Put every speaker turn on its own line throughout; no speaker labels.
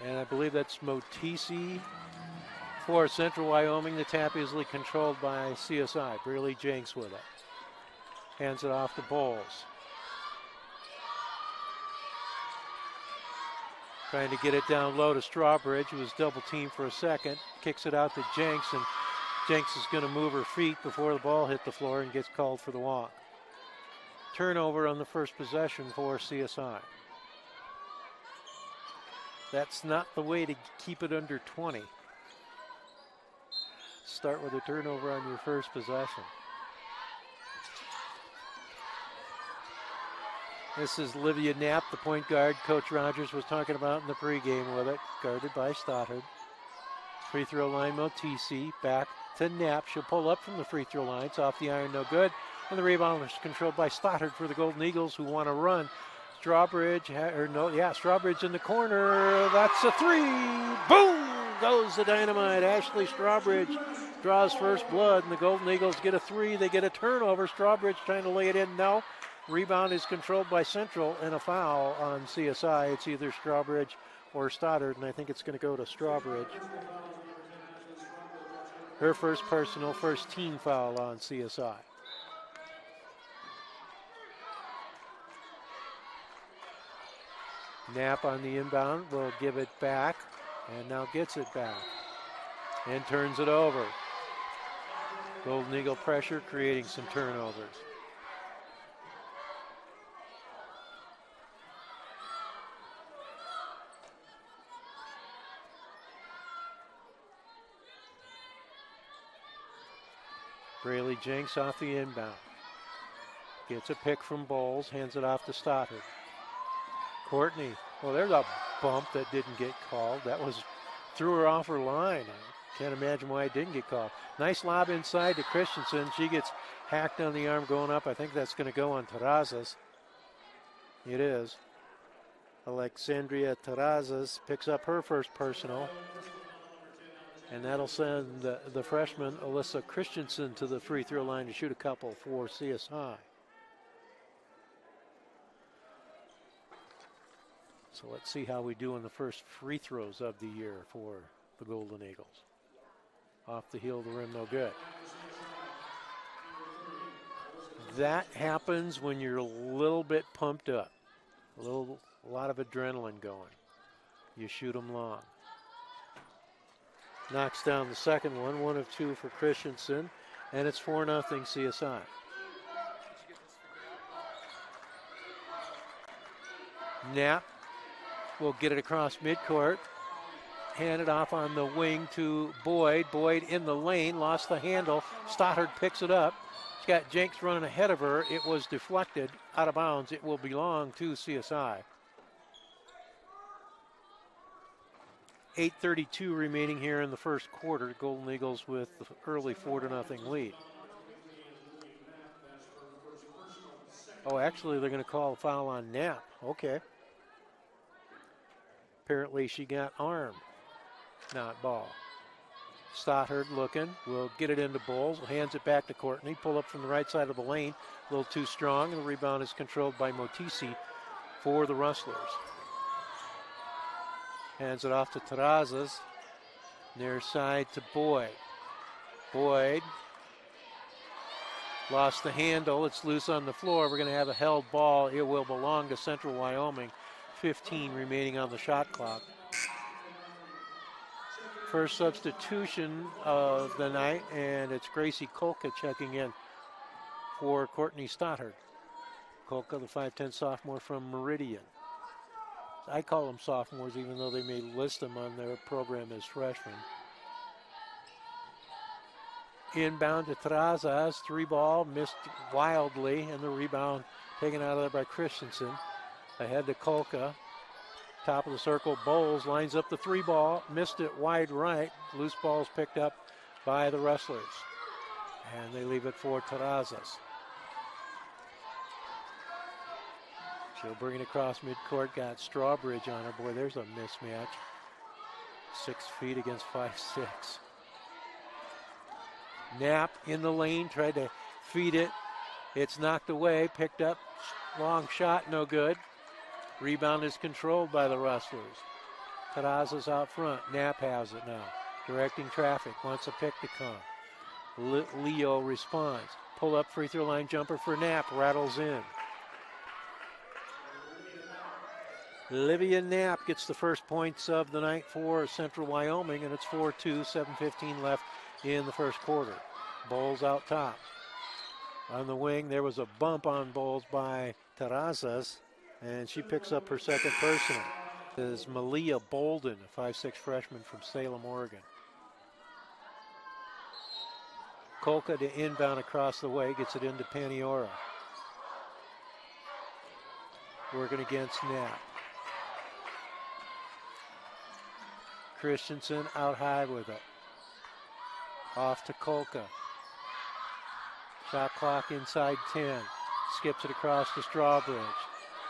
And I believe that's Motisi for Central Wyoming. The tap easily controlled by CSI. Brearley Jenks with it. Hands it off to Bowles. Trying to get it down low to Strawbridge, who was double teamed for a second. Kicks it out to Jenks, and Jenks is going to move her feet before the ball hit the floor and gets called for the walk. Turnover on the first possession for CSI. That's not the way to keep it under 20. Start with a turnover on your first possession. This is Livia Knapp, the point guard Coach Rogers was talking about in the pregame with it, guarded by Stoddard. Free throw line, Motisi, back to Knapp. She'll pull up from the free throw line. It's off the iron, no good. And the rebound is controlled by Stoddard for the Golden Eagles, who want to run. Strawbridge in the corner. That's a three. Boom! Goes the dynamite. Ashley Strawbridge draws first blood, and the Golden Eagles get a three. They get a turnover. Strawbridge trying to lay it in. No. Rebound is controlled by Central, and a foul on CSI. It's either Strawbridge or Stoddard, and I think it's going to go to Strawbridge. Her first personal, first team foul on CSI. Knapp on the inbound will give it back, and now gets it back and turns it over. Golden Eagle pressure creating some turnovers. Brearley Jenks off the inbound. Gets a pick from Bowles, hands it off to Stoddard. Courtney, well, there's a bump that didn't get called. That was, threw her off her line. I can't imagine why it didn't get called. Nice lob inside to Christensen. She gets hacked on the arm going up. I think that's going to go on Terrazas. It is. Alexandria Terrazas picks up her first personal. And that'll send the freshman Alyssa Christensen to the free throw line to shoot a couple for CSI. So let's see how we do in the first free throws of the year for the Golden Eagles. Off the heel of the rim, no good. That happens when you're a little bit pumped up. A lot of adrenaline going. You shoot them long. Knocks down the second one, 1 of 2 for Christensen, and it's 4-0 CSI. Knapp will get it across midcourt, hand it off on the wing to Boyd. Boyd in the lane, lost the handle. Stoddard picks it up. She's got Jenks running ahead of her. It was deflected out of bounds. It will belong to CSI. 8:32 remaining here in the first quarter. Golden Eagles with the early 4-0 lead. Oh, actually, they're going to call a foul on Knapp. Okay. Apparently, she got arm, not ball. Stoddard looking, will get it into Bowles, hands it back to Courtney, pull up from the right side of the lane, a little too strong, and the rebound is controlled by Motisi for the Rustlers. Hands it off to Terrazas, near side to Boyd. Boyd lost the handle, it's loose on the floor. We're going to have a held ball. It will belong to Central Wyoming. 15 remaining on the shot clock. First substitution of the night, and it's Gracie Kolka checking in for Courtney Stoddard. Kolka, the 5'10 sophomore from Meridian. I call them sophomores, even though they may list them on their program as freshmen. Inbound to Terrazas, 3-ball, missed wildly, and the rebound taken out of there by Christensen. Ahead to Kolka, top of the circle, Bowles lines up the 3-ball, missed it wide right. Loose ball's picked up by the Rustlers, and they leave it for Terrazas. She'll bring it across midcourt, got Strawbridge on her. Boy, there's a mismatch. 6 feet against 5'6". Knapp in the lane, tried to feed it. It's knocked away, picked up, long shot, no good. Rebound is controlled by the Rustlers. Terrazas out front. Knapp has it now. Directing traffic. Wants a pick to come. Leo responds. Pull up free throw line jumper for Knapp. Rattles in. Olivia Knapp gets the first points of the night for Central Wyoming, and it's 4-2, 7:15 left in the first quarter. Bowles out top. On the wing, there was a bump on Bowles by Terrazas, and she picks up her second personal. This is Malia Bolden, a 5'6" freshman from Salem, Oregon. Kolka to inbound across the way, gets it into Paniora. Working against Knapp. Christensen out high with it. Off to Kolka. Shot clock inside 10. Skips it across to Strawbridge.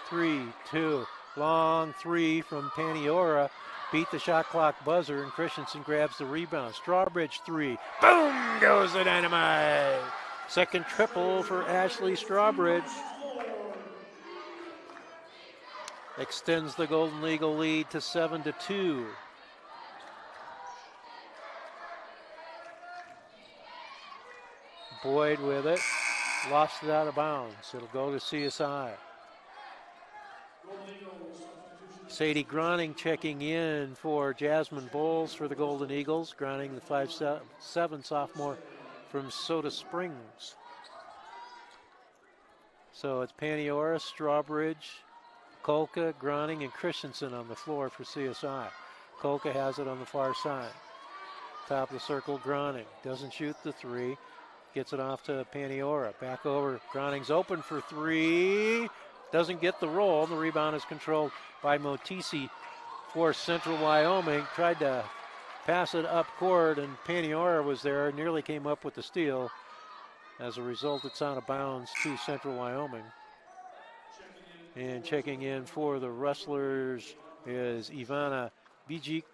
3-2. Long three from Paniora. Beat the shot clock buzzer, and Christensen grabs the rebound. Strawbridge three. Boom goes the dynamite. Second triple for Ashley Strawbridge. Extends the Golden Eagle lead to 7-2. Boyd with it. Lost it out of bounds. It'll go to CSI. Sadie Groning checking in for Jasmine Bowles for the Golden Eagles. Groning, the 5'7" sophomore from Soda Springs. So it's Paniora, Strawbridge, Kolka, Groning, and Christensen on the floor for CSI. Kolka has it on the far side. Top of the circle, Groning. Doesn't shoot the three. Gets it off to Paniora. Back over. Groning's open for three. Doesn't get the roll. The rebound is controlled by Motisi for Central Wyoming. Tried to pass it up court, and Paniora was there. Nearly came up with the steal. As a result, it's out of bounds to Central Wyoming. And checking in for the Rustlers is Ivana Bijic.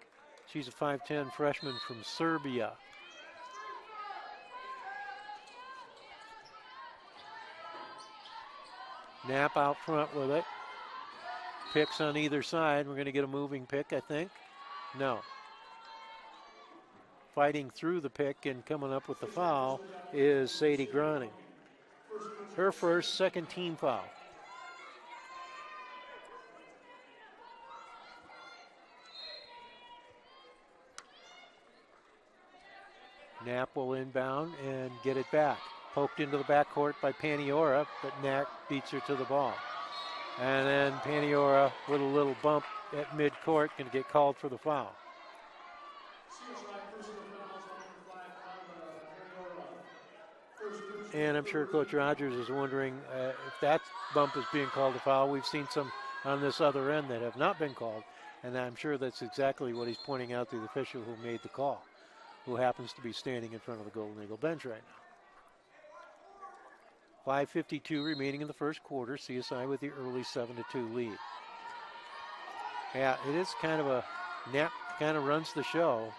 She's a 5'10" freshman from Serbia. Knapp out front with it. Picks on either side. We're going to get a moving pick, I think. No. Fighting through the pick and coming up with the foul is Sadie Groning. Her first, second team foul. Knapp will inbound and get it back. Poked into the backcourt by Paniora, but Knapp beats her to the ball. And then Paniora with a little bump at midcourt, going to get called for the foul. And I'm sure Coach Rogers is wondering if that bump is being called a foul. We've seen some on this other end that have not been called, and I'm sure that's exactly what he's pointing out to the official who made the call, who happens to be standing in front of the Golden Eagle bench right now. 5:52 remaining in the first quarter. CSI with the early 7-2 lead. Yeah, it is kind of a Knapp kind of runs the show.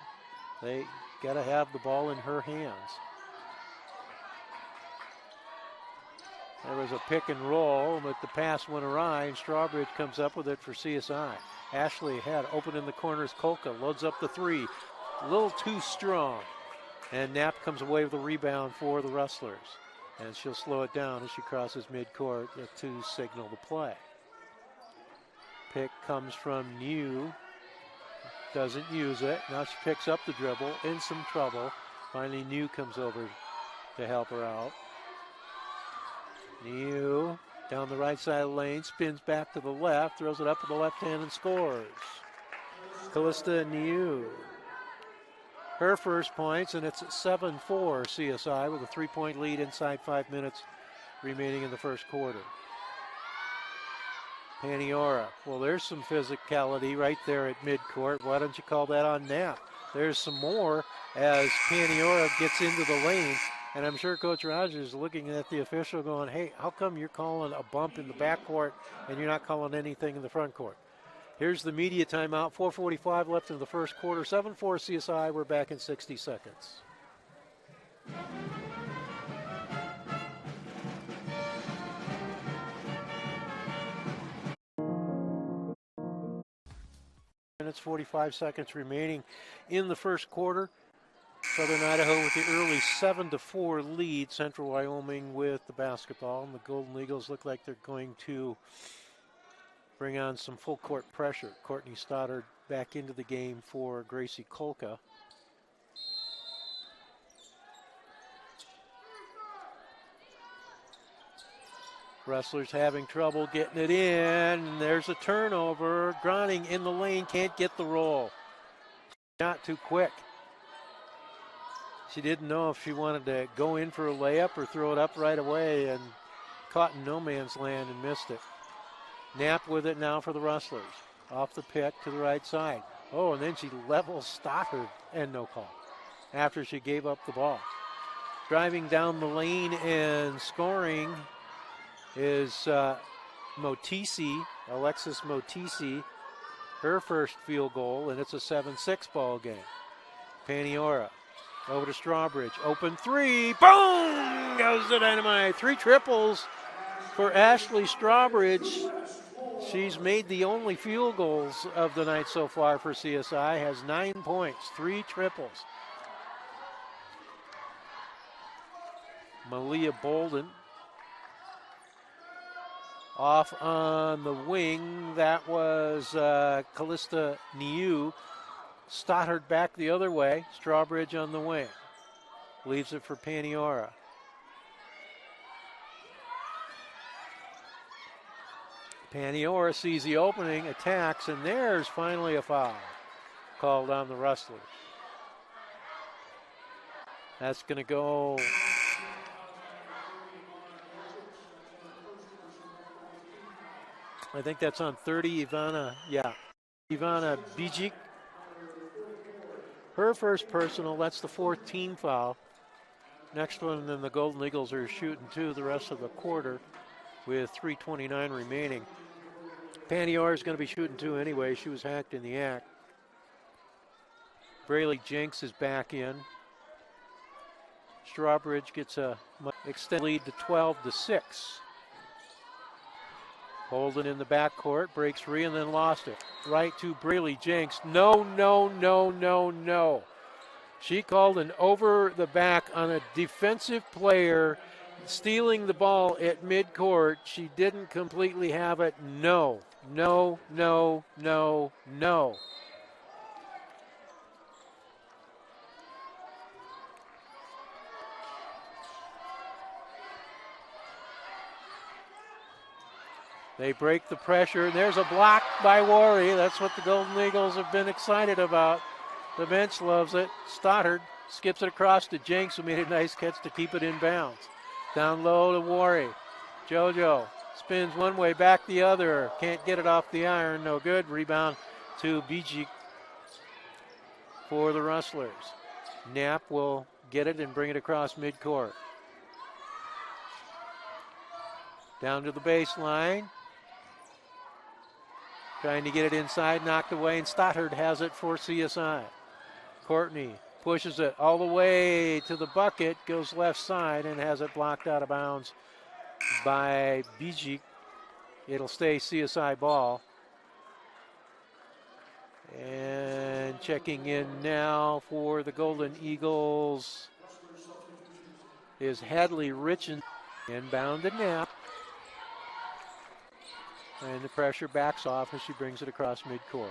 They got to have the ball in her hands. There was a pick and roll, but the pass went awry, and Strawbridge comes up with it for CSI. Ashley ahead, open in the corners. Kolka loads up the three. A little too strong. And Knapp comes away with the rebound for the Rustlers. And she'll slow it down as she crosses midcourt to signal the play. Pick comes from New. Doesn't use it. Now she picks up the dribble, in some trouble. Finally, New comes over to help her out. New down the right side of the lane, spins back to the left, throws it up with the left hand and scores. Callista New. Her first points, and it's 7-4 CSI with a 3-point lead inside 5 minutes remaining in the first quarter. Paniora. Well, there's some physicality right there at midcourt. Why don't you call that on Knapp? There's some more as Paniora gets into the lane. And I'm sure Coach Rogers is looking at the official going, hey, how come you're calling a bump in the backcourt and you're not calling anything in the front court? Here's the media timeout. 4:45 left in the first quarter. 7-4 CSI. We're back in 60 seconds. Minutes, 45 seconds remaining in the first quarter. Southern Idaho with the early 7-4 lead. Central Wyoming with the basketball. And the Golden Eagles look like they're going to bring on some full court pressure. Courtney Stoddard back into the game for Gracie Kolka. Wrestlers having trouble getting it in. There's a turnover. Groning in the lane, can't get the roll. Not too quick. She didn't know if she wanted to go in for a layup or throw it up right away, and caught in no man's land and missed it. Knapp with it now for the Rustlers. Off the pick to the right side. Oh, and then she levels Stoddard, and no call after she gave up the ball. Driving down the lane and scoring is Motisi, Alexis Motisi, her first field goal, and it's a 7-6 ball game. Paniora over to Strawbridge, open three, boom, goes the dynamite. 3 triples for Ashley Strawbridge. She's made the only field goals of the night so far for CSI, has 9 points, 3 triples. Malia Bolden off on the wing. That was Callista Niu. Stoddard back the other way. Strawbridge on the wing. Leaves it for Paniora. Paniora sees the opening, attacks, and there's finally a foul called on the Rustlers. That's going to go. I think that's on 30, Ivana Bijic. Her first personal, that's the 4th team foul. Next one, and then the Golden Eagles are shooting 2 the rest of the quarter with 3:29 remaining. Panior is going to be shooting 2 anyway. She was hacked in the act. Braylee Jenks is back in. Strawbridge gets a extended lead to 12-6. Holden in the backcourt, breaks free and then lost it. Right to Braylee Jenks. No. She called an over the back on a defensive player stealing the ball at midcourt. She didn't completely have it. No. They break the pressure. There's a block by Worry. That's what the Golden Eagles have been excited about. The bench loves it. Stoddard skips it across to Jenks, who made a nice catch to keep it in bounds. Down low to Worry. JoJo spins one way, back the other. Can't get it off the iron. No good. Rebound to Bijic for the Rustlers. Knapp will get it and bring it across midcourt. Down to the baseline. Trying to get it inside, knocked away, and Stoddard has it for CSI. Courtney pushes it all the way to the bucket, goes left side, and has it blocked out of bounds by Bijic. It'll stay CSI ball. And checking in now for the Golden Eagles is Hadley Richin. Inbound to Knapp. And the pressure backs off as she brings it across midcourt.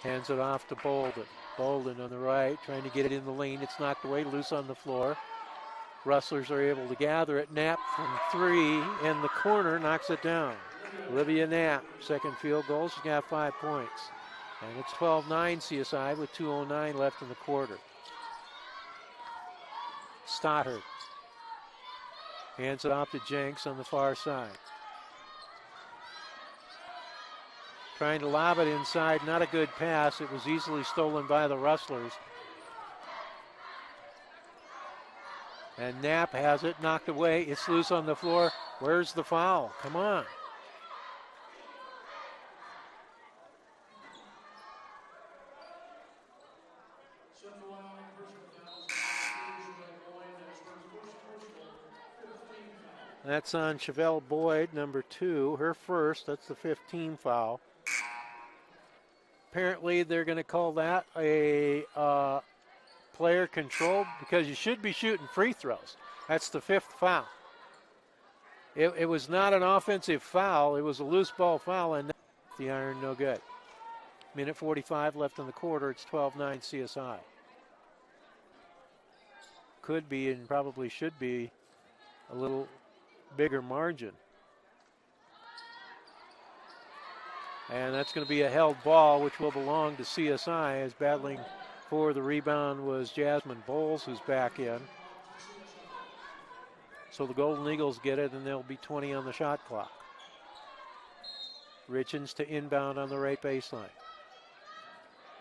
Hands it off to Bolden. Bolden on the right, trying to get it in the lane. It's knocked away, loose on the floor. Rustlers are able to gather it. Knapp from 3 in the corner, knocks it down. Olivia Knapp, second field goal. She's got 5 points. And it's 12-9 CSI with 2:09 left in the quarter. Stoddard hands it off to Jenks on the far side. Trying to lob it inside, not a good pass. It was easily stolen by the Rustlers. And Knapp has it, knocked away. It's loose on the floor. Where's the foul? Come on. That's on Chevelle Boyd, number 2, her first. That's the 15 foul. Apparently, they're going to call that a player control because you should be shooting free throws. That's the 5th foul. It was not an offensive foul. It was a loose ball foul, and the iron no good. Minute 45 left in the quarter. It's 12-9 CSI. Could be and probably should be a little bigger margin. And that's going to be a held ball, which will belong to CSI, as battling for the rebound was Jasmine Bowles, who's back in. So the Golden Eagles get it, and there'll be 20 on the shot clock. Richens to inbound on the right baseline.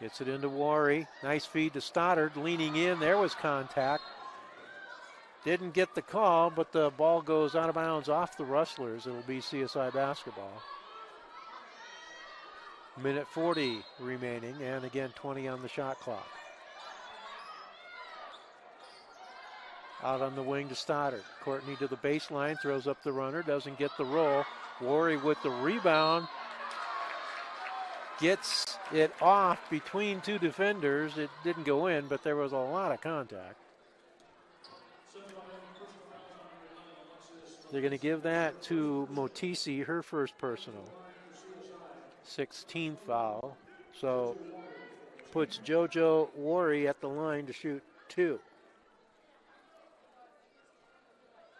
Gets it into Worry. Nice feed to Stoddard, leaning in. There was contact. Didn't get the call, but the ball goes out of bounds off the Rustlers. It'll be CSI basketball. Minute 40 remaining, and again 20 on the shot clock. Out on the wing to Stoddard. Courtney to the baseline, throws up the runner, doesn't get the roll. Worry with the rebound. Gets it off between two defenders. It didn't go in, but there was a lot of contact. They're going to give that to Motisi, her first personal. 16th foul. So puts JoJo Worry at the line to shoot 2.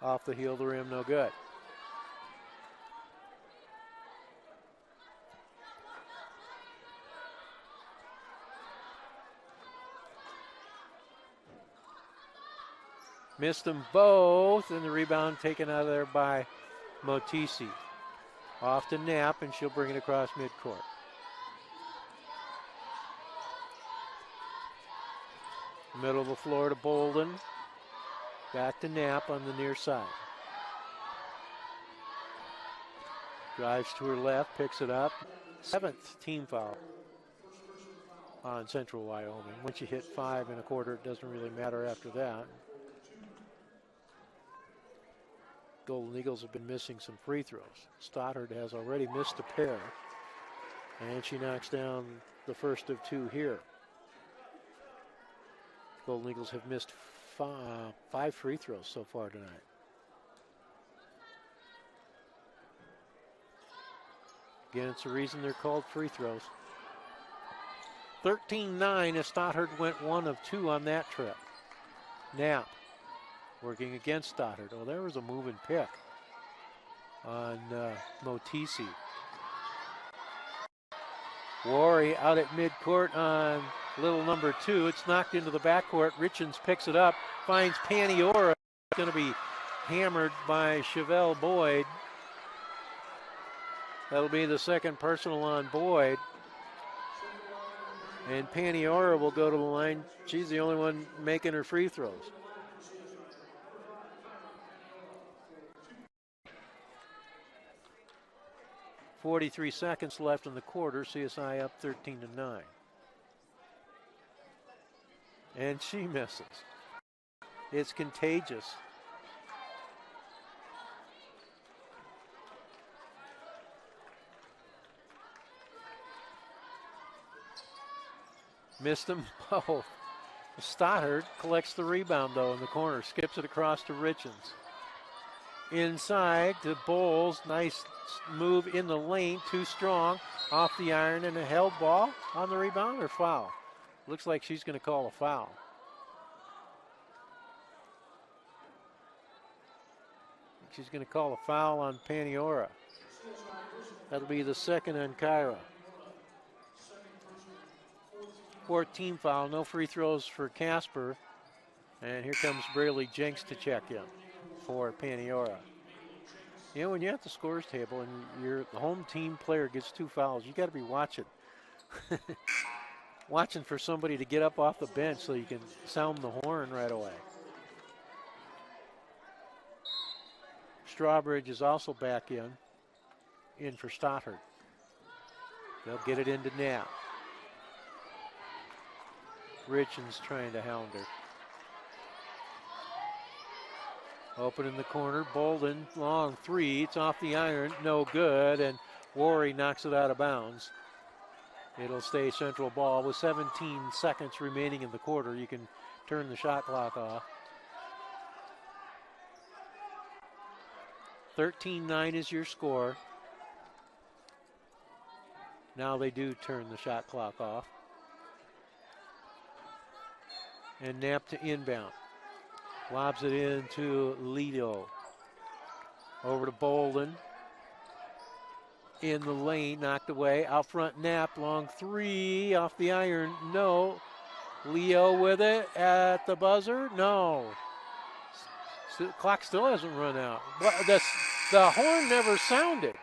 Off the heel of the rim, no good. Missed them both, and the rebound taken out of there by Motisi. Off to Knapp, and she'll bring it across midcourt. Middle of the floor to Bolden. Back to Knapp on the near side. Drives to her left, picks it up. 7th team foul on Central Wyoming. Once you hit 5 in a quarter, it doesn't really matter after that. Golden Eagles have been missing some free throws. Stoddard has already missed a pair, and she knocks down the first of 2 here. Golden Eagles have missed 5 free throws so far tonight. Again, it's the reason they're called free throws. 13-9 as Stoddard went 1 of 2 on that trip. Knapp working against Stoddard. Oh, there was a move and pick on Motisi. Worry out at midcourt on little number 2. It's knocked into the backcourt. Richens picks it up, finds Paniora. It's going to be hammered by Chevelle Boyd. That'll be the second personal on Boyd. And Paniora will go to the line. She's the only one making her free throws. .43 seconds left in the quarter. CSI up 13-9. And she misses. It's contagious. Missed them both. Stoddard collects the rebound, though, in the corner. Skips it across to Richens. Inside to Bowles. Nice move in the lane. Too strong. Off the iron, and a held ball on the rebound or foul? Looks like she's going to call a foul. She's going to call a foul on Paniora. That'll be the second on Kyra. 14 foul, no free throws for Casper. And here comes Braley Jenks to check in for Paniora. You know, when you're at the scores table and the home team player gets 2 fouls, you got to be watching. Watching for somebody to get up off the bench so you can sound the horn right away. Strawbridge is also back in for Stoddard. They'll get it into Knapp. Richens trying to hound her. Open in the corner, Bolden, long 3, it's off the iron, no good, and Worry knocks it out of bounds. It'll stay Central ball with 17 seconds remaining in the quarter. You can turn the shot clock off. 13-9 is your score. Now they do turn the shot clock off. And Knapp to inbound. Lobs it into Lido. Over to Bolden. In the lane, knocked away. Out front, Knapp, long three, off the iron, no. Leo with it at the buzzer, no. The clock still hasn't run out. The horn never sounded.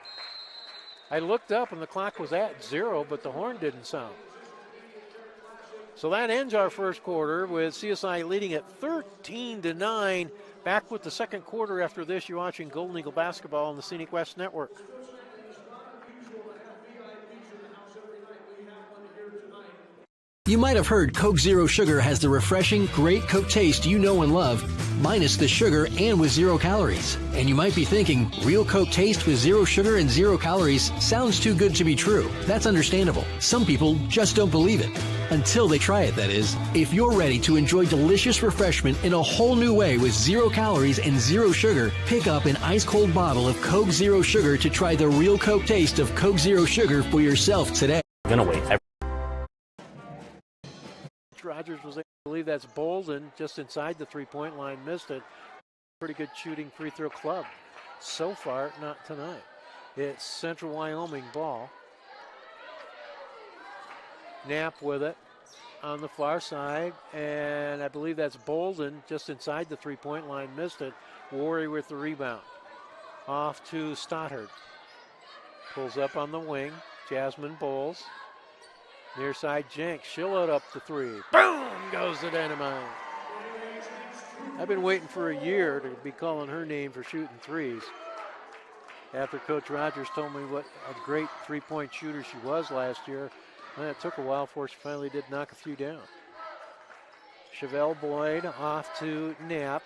I looked up and the clock was at 0, but the horn didn't sound. So that ends our first quarter with CSI leading at 13-9. Back with the second quarter after this. You're watching Golden Eagle basketball on the Scenic West Network.
You might have heard Coke Zero Sugar has the refreshing, great Coke taste you know and love, minus the sugar and with 0 calories. And you might be thinking, real Coke taste with 0 sugar and 0 calories sounds too good to be true. That's understandable. Some people just don't believe it. Until they try it, that is. If you're ready to enjoy delicious refreshment in a whole new way with 0 calories and 0 sugar, pick up an ice-cold bottle of Coke Zero Sugar to try the real Coke taste of Coke Zero Sugar for yourself today.
I'm gonna wait.
Rogers was able to believe that's Bolden just inside the three-point line, missed it. Pretty good shooting free throw club. So far, not tonight. It's Central Wyoming ball. Knapp with it on the far side, and I believe that's Bolden just inside the three-point line, missed it. Worry with the rebound. Off to Stoddard. Pulls up on the wing. Jasmine Bowles. Near side Jenks, she'll load up the three. Boom goes the dynamite. I've been waiting for a year to be calling her name for shooting threes. After Coach Rogers told me what a great three-point shooter she was last year, and it took a while before she finally did knock a few down. Chevelle Boyd off to Knapp.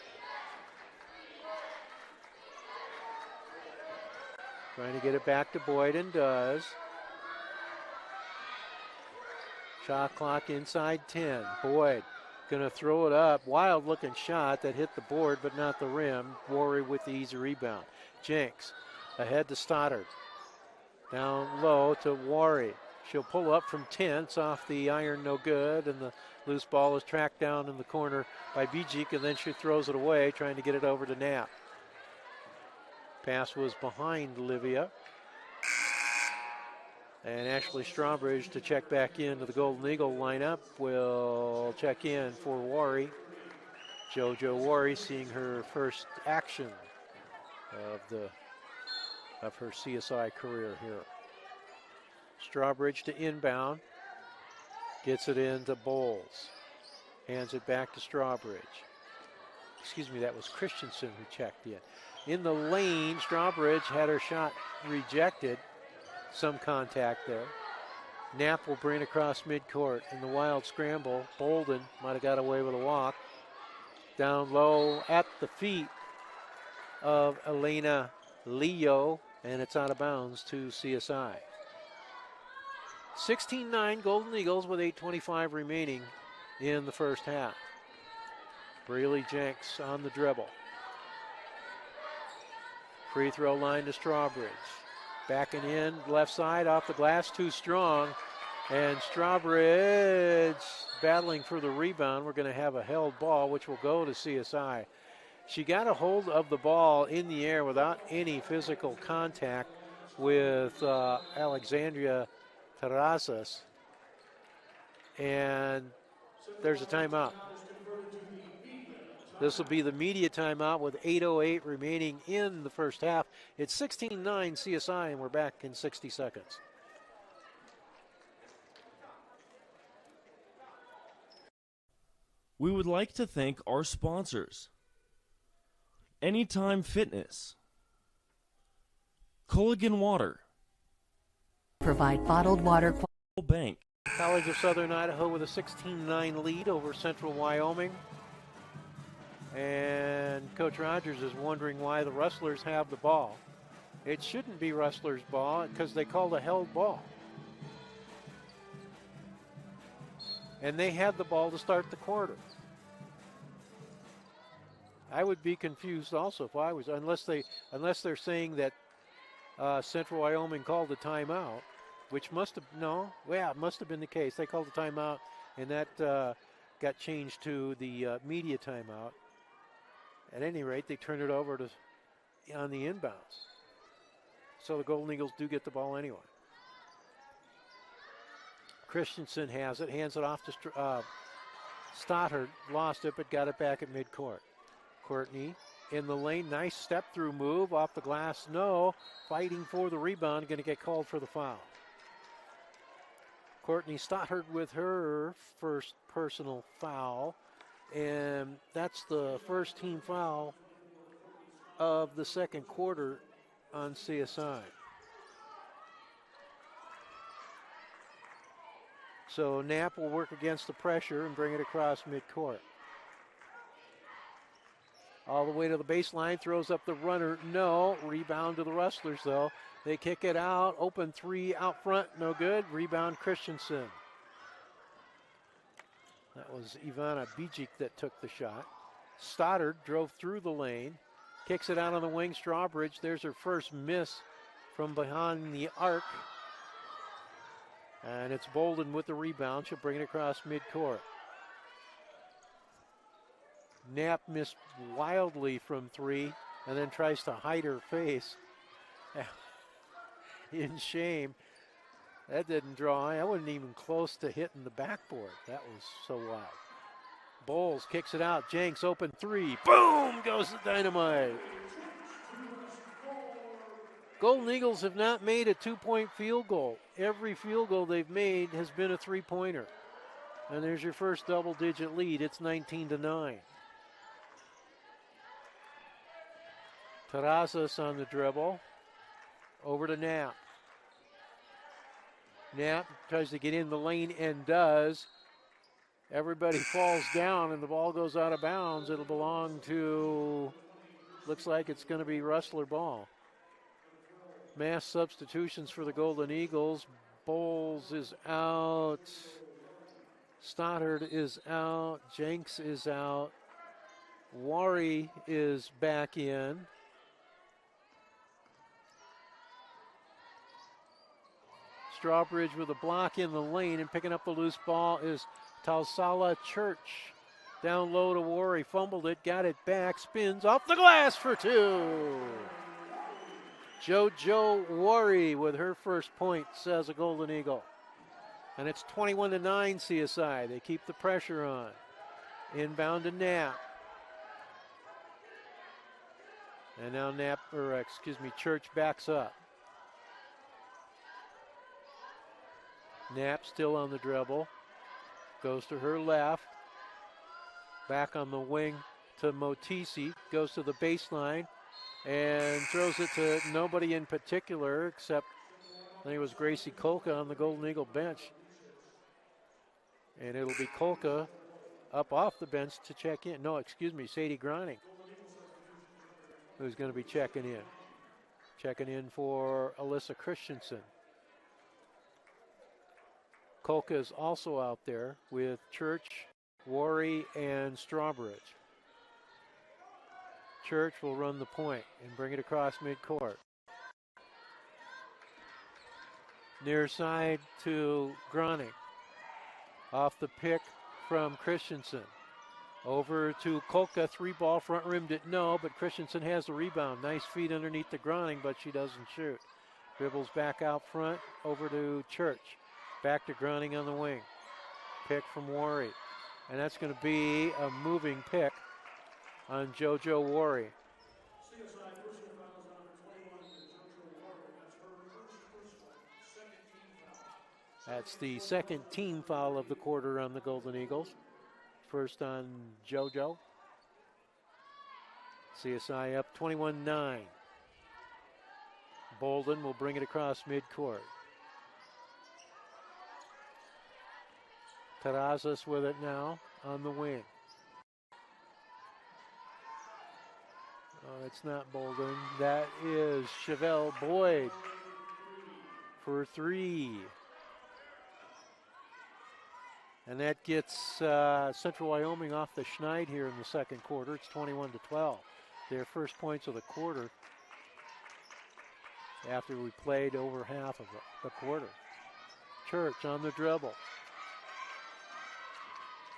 Trying to get it back to Boyd and does. Shot clock inside 10. Boyd gonna throw it up. Wild looking shot that hit the board but not the rim. Worry with the easy rebound. Jenks ahead to Stoddard. Down low to Worry. She'll pull up from 10. It's off the iron, no good. And the loose ball is tracked down in the corner by Bijik, and then she throws it away, trying to get it over to Knapp. Pass was behind Livia. And Ashley Strawbridge to check back into the Golden Eagle lineup will check in for Worry. JoJo Worry seeing her first action of her CSI career here. Strawbridge to inbound. Gets it into Bowles. Hands it back to Strawbridge. Excuse me, that was Christensen who checked in. In the lane, Strawbridge had her shot rejected. Some contact there. Knapp will bring across midcourt in the wild scramble. Bolden might have got away with a walk. Down low at the feet of Elena Leo, and it's out of bounds to CSI. 16-9 Golden Eagles with 8:25 remaining in the first half. Braley Jenks on the dribble. Free throw line to Strawbridge. Backing in, left side, off the glass, too strong. And Strawbridge battling for the rebound. We're going to have a held ball, which will go to CSI. She got a hold of the ball in the air without any physical contact with Alexandria Terrazas. And there's a timeout. This will be the media timeout with 8:08 remaining in the first half. It's 16-9 CSI, and we're back in 60 seconds.
We would like to thank our sponsors: Anytime Fitness, Culligan Water,
provide bottled water.
Bank.
College of Southern Idaho with a 16-9 lead over Central Wyoming. And Coach Rogers is wondering why the Rustlers have the ball. It shouldn't be Rustlers' ball because they called a held ball. And they had the ball to start the quarter. I would be confused also if I was, unless they're saying that Central Wyoming called a timeout, which must have, no, yeah, it must have been the case. They called a timeout, and that got changed to the media timeout. At any rate, they turn it over to on the inbounds. So the Golden Eagles do get the ball anyway. Christensen has it, hands it off to Stoddard, lost it, but got it back at midcourt. Courtney in the lane, nice step through move off the glass, no, fighting for the rebound, going to get called for the foul. Courtney Stoddard with her first personal foul, and that's the first team foul of the second quarter on CSI. So Knapp will work against the pressure and bring it across midcourt. All the way to the baseline, throws up the runner, no. Rebound to the Rustlers, though. They kick it out, open three out front, no good. Rebound Christensen. That was Ivana Bijic that took the shot. Stoddard drove through the lane, kicks it out on the wing, Strawbridge. There's her first miss from behind the arc. And it's Bolden with the rebound. She'll bring it across midcourt. Knapp missed wildly from three and then tries to hide her face in shame. That didn't draw. I wasn't even close to hitting the backboard. That was so wild. Bowles kicks it out. Jenks open three. Boom goes the dynamite. Golden Eagles have not made a two-point field goal. Every field goal they've made has been a three-pointer. And there's your first double-digit lead. It's 19-9. Terrazas on the dribble. Over to Knapp. Knapp tries to get in the lane and does. Everybody falls down and the ball goes out of bounds. It'll belong to, looks like it's going to be Rustler ball. Mass substitutions for the Golden Eagles. Bowles is out. Stoddard is out. Jenks is out. Wari is back in. Strawbridge with a block in the lane, and picking up the loose ball is Tausala Church. Down low to Wari, fumbled it, got it back, spins off the glass for two. JoJo Wari with her first point, says a Golden Eagle. And it's 21-9 CSI. They keep the pressure on. Inbound to Knapp. And now Church backs up. Knapp still on the dribble. Goes to her left. Back on the wing to Motisi. Goes to the baseline and throws it to nobody in particular except I think it was Gracie Kolka on the Golden Eagle bench. And it'll be Kolka up off the bench to check in. No, excuse me, Sadie Groning, who's going to be checking in. Checking in for Alyssa Christensen. Kolka is also out there with Church, Wari, and Strawbridge. Church will run the point and bring it across midcourt. Near side to Groning. Off the pick from Christensen. Over to Kolka, three ball, front rimmed it, no, but Christensen has the rebound. Nice feed underneath the Groning, but she doesn't shoot. Dribbles back out front, over to Church. Back to Groning on the wing. Pick from Wari. And that's going to be a moving pick on JoJo Wari. That's the second team foul of the quarter on the Golden Eagles. First on JoJo. CSI up 21-9. Bolden will bring it across midcourt. Terrazas with it now on the wing. Oh, it's not Bolden. That is Chevelle Boyd for three. And that gets Central Wyoming off the schneid here in the second quarter. It's 21-12. Their first points of the quarter after we played over half of the quarter. Church on the dribble.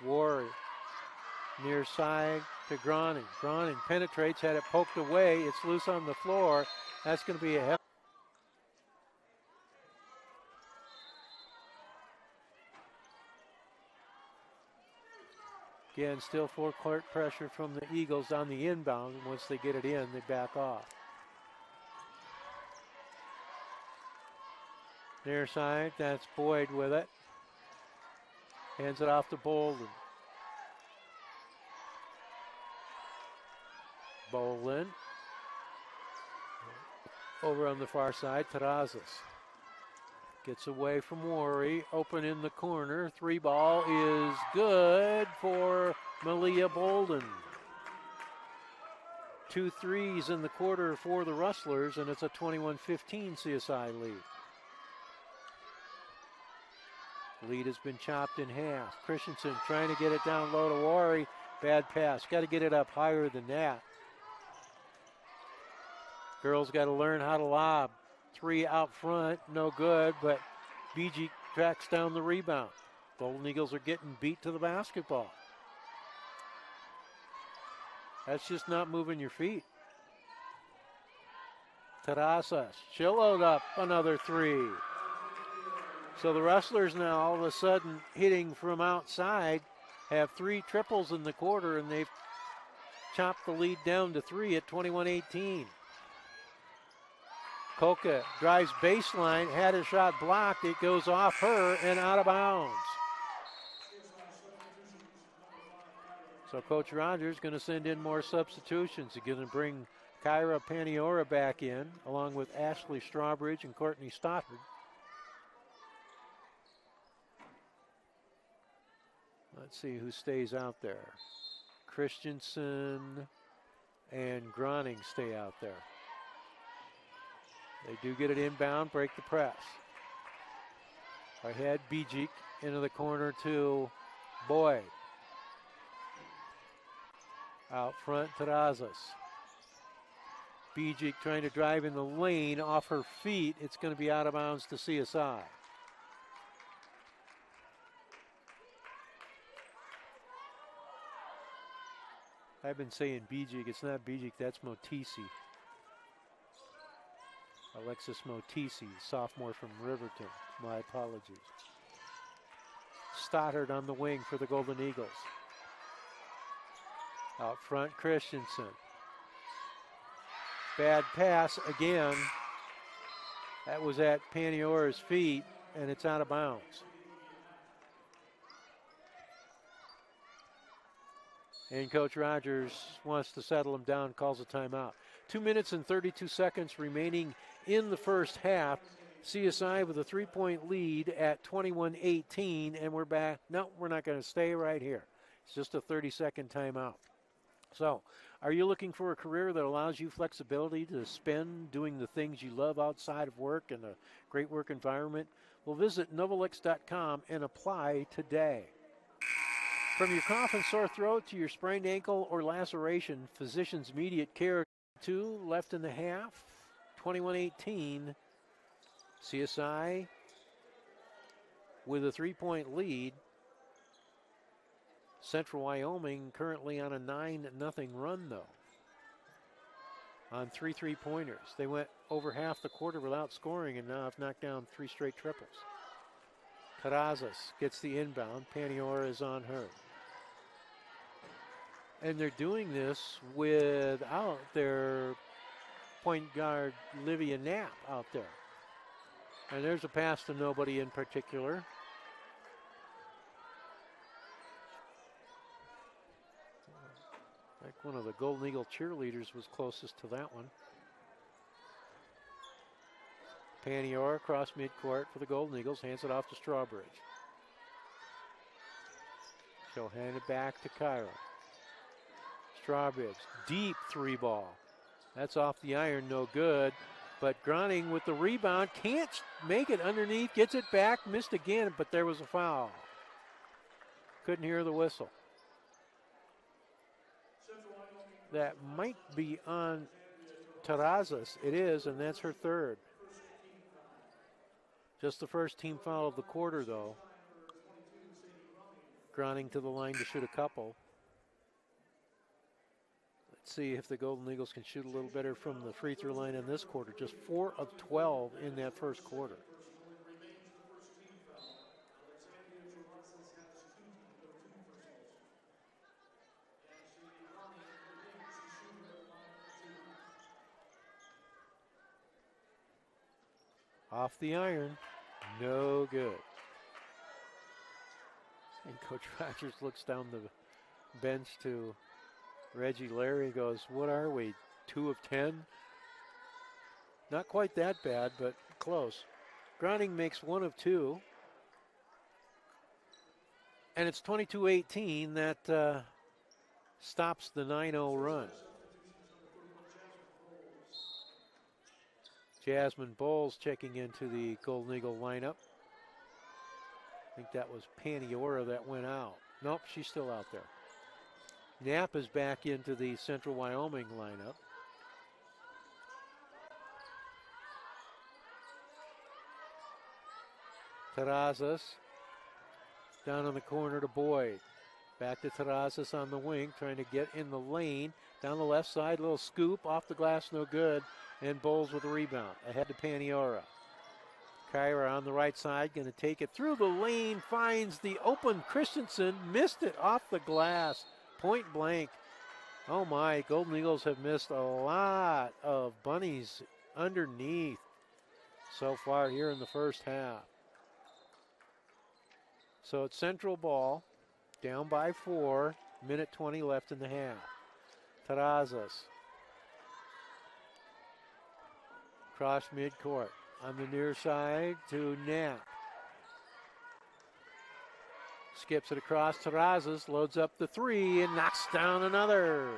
Ward near side to Groning. Groning penetrates, had it poked away. It's loose on the floor. That's going to be a Again, still full court pressure from the Eagles on the inbound. Once they get it in, they back off. Near side, that's Boyd with it. Hands it off to Bolden. Bolden. Over on the far side, Terrazas. Gets away from Worry, open in the corner. Three ball is good for Malia Bolden. 2 threes in the quarter for the Rustlers, and it's a 21-15 CSI lead. Lead has been chopped in half. Christensen trying to get it down low to Worry. Bad pass. Got to get it up higher than that. Girls got to learn how to lob. 3 out front, no good, but BG tracks down the rebound. Golden Eagles are getting beat to the basketball. That's just not moving your feet. Terrazas, she'll load up another 3. So the Rustlers now all of a sudden hitting from outside have 3 triples in the quarter, and they've chopped the lead down to 3 at 21-18. Koka drives baseline, had a shot blocked. It goes off her and out of bounds. So Coach Rogers going to send in more substitutions. He's going to bring Kyra Paniora back in, along with Ashley Strawbridge and Courtney Stoddard. Let's see who stays out there. Christensen and Groning stay out there. They do get it inbound, break the press. Ahead, Bijik into the corner to Boyd. Out front, Terrazas. Bijik trying to drive in the lane off her feet. It's going to be out of bounds to CSI. I've been saying Bijik. It's not Bijik, that's Motisi. Alexis Motisi, sophomore from Riverton. My apologies. Stoddard on the wing for the Golden Eagles. Out front, Christensen. Bad pass again. That was at Paniora's feet, and it's out of bounds. And Coach Rogers wants to settle him down, calls a timeout. 2 minutes and 32 seconds remaining in the first half. CSI with a 3-point lead at 21-18, and we're back. No, we're not going to stay right here. It's just a 30-second timeout. So, are you looking for a career that allows you flexibility to spend doing the things you love outside of work and a great work environment? Well, visit Novolix.com and apply today. From your cough and sore throat to your sprained ankle or laceration, Physicians Immediate Care 2 left in the half. 21-18. CSI with a 3-point lead. Central Wyoming currently on a 9-0 run, though, on 3 3-pointers. They went over half the quarter without scoring and now have knocked down 3 straight triples. Terrazas gets the inbound. Paniora is on her. And they're doing this without their point guard, Livia Knapp, out there. And there's a pass to nobody in particular. Like one of the Golden Eagle cheerleaders was closest to that one. Paniora across midcourt for the Golden Eagles, hands it off to Strawbridge. She'll hand it back to Kyra. Strawbridge, deep 3-ball. That's off the iron, no good. But Groning with the rebound, can't make it underneath, gets it back, missed again, but there was a foul. Couldn't hear the whistle. That might be on Terrazas. It is, and that's her third. Just the first team foul of the quarter, though. Grounding to the line to shoot a couple. Let's see if the Golden Eagles can shoot a little better from the free throw line in this quarter. Just 4 of 12 in that first quarter. Off the iron, no good. And Coach Rogers looks down the bench to Reggie Larry, goes, what are we, 2 of 10? Not quite that bad, but close. Grounding makes 1 of 2. And it's 22-18 that stops the 9-0 run. Jasmine Bowles checking into the Golden Eagle lineup. I think that was Paniora that went out. Nope, she's still out there. Knapp is back into the Central Wyoming lineup. Terrazas down in the corner to Boyd. Back to Terrazas on the wing, trying to get in the lane. Down the left side, little scoop, off the glass, no good. And Bowles with a rebound, ahead to Paniora. Kyra on the right side, going to take it through the lane, finds the open Christensen, missed it off the glass, point blank. Oh my, Golden Eagles have missed a lot of bunnies underneath so far here in the first half. So it's Central ball, down by 4, minute 20 left in the half. Terrazas. Cross midcourt. On the near side to Knapp. Skips it across Terrazas, loads up the 3 and knocks down another.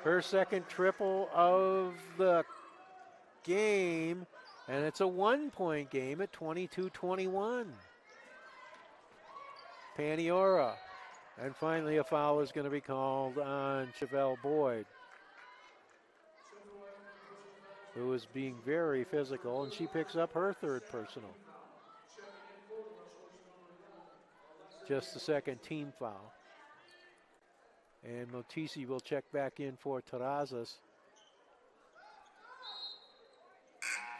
Her second triple of the game, and it's a 1-point game at 22-21. Paniora. And finally a foul is going to be called on Chevelle Boyd, who is being very physical, and she picks up her third personal. Just the second team foul. And Motisi will check back in for Terrazas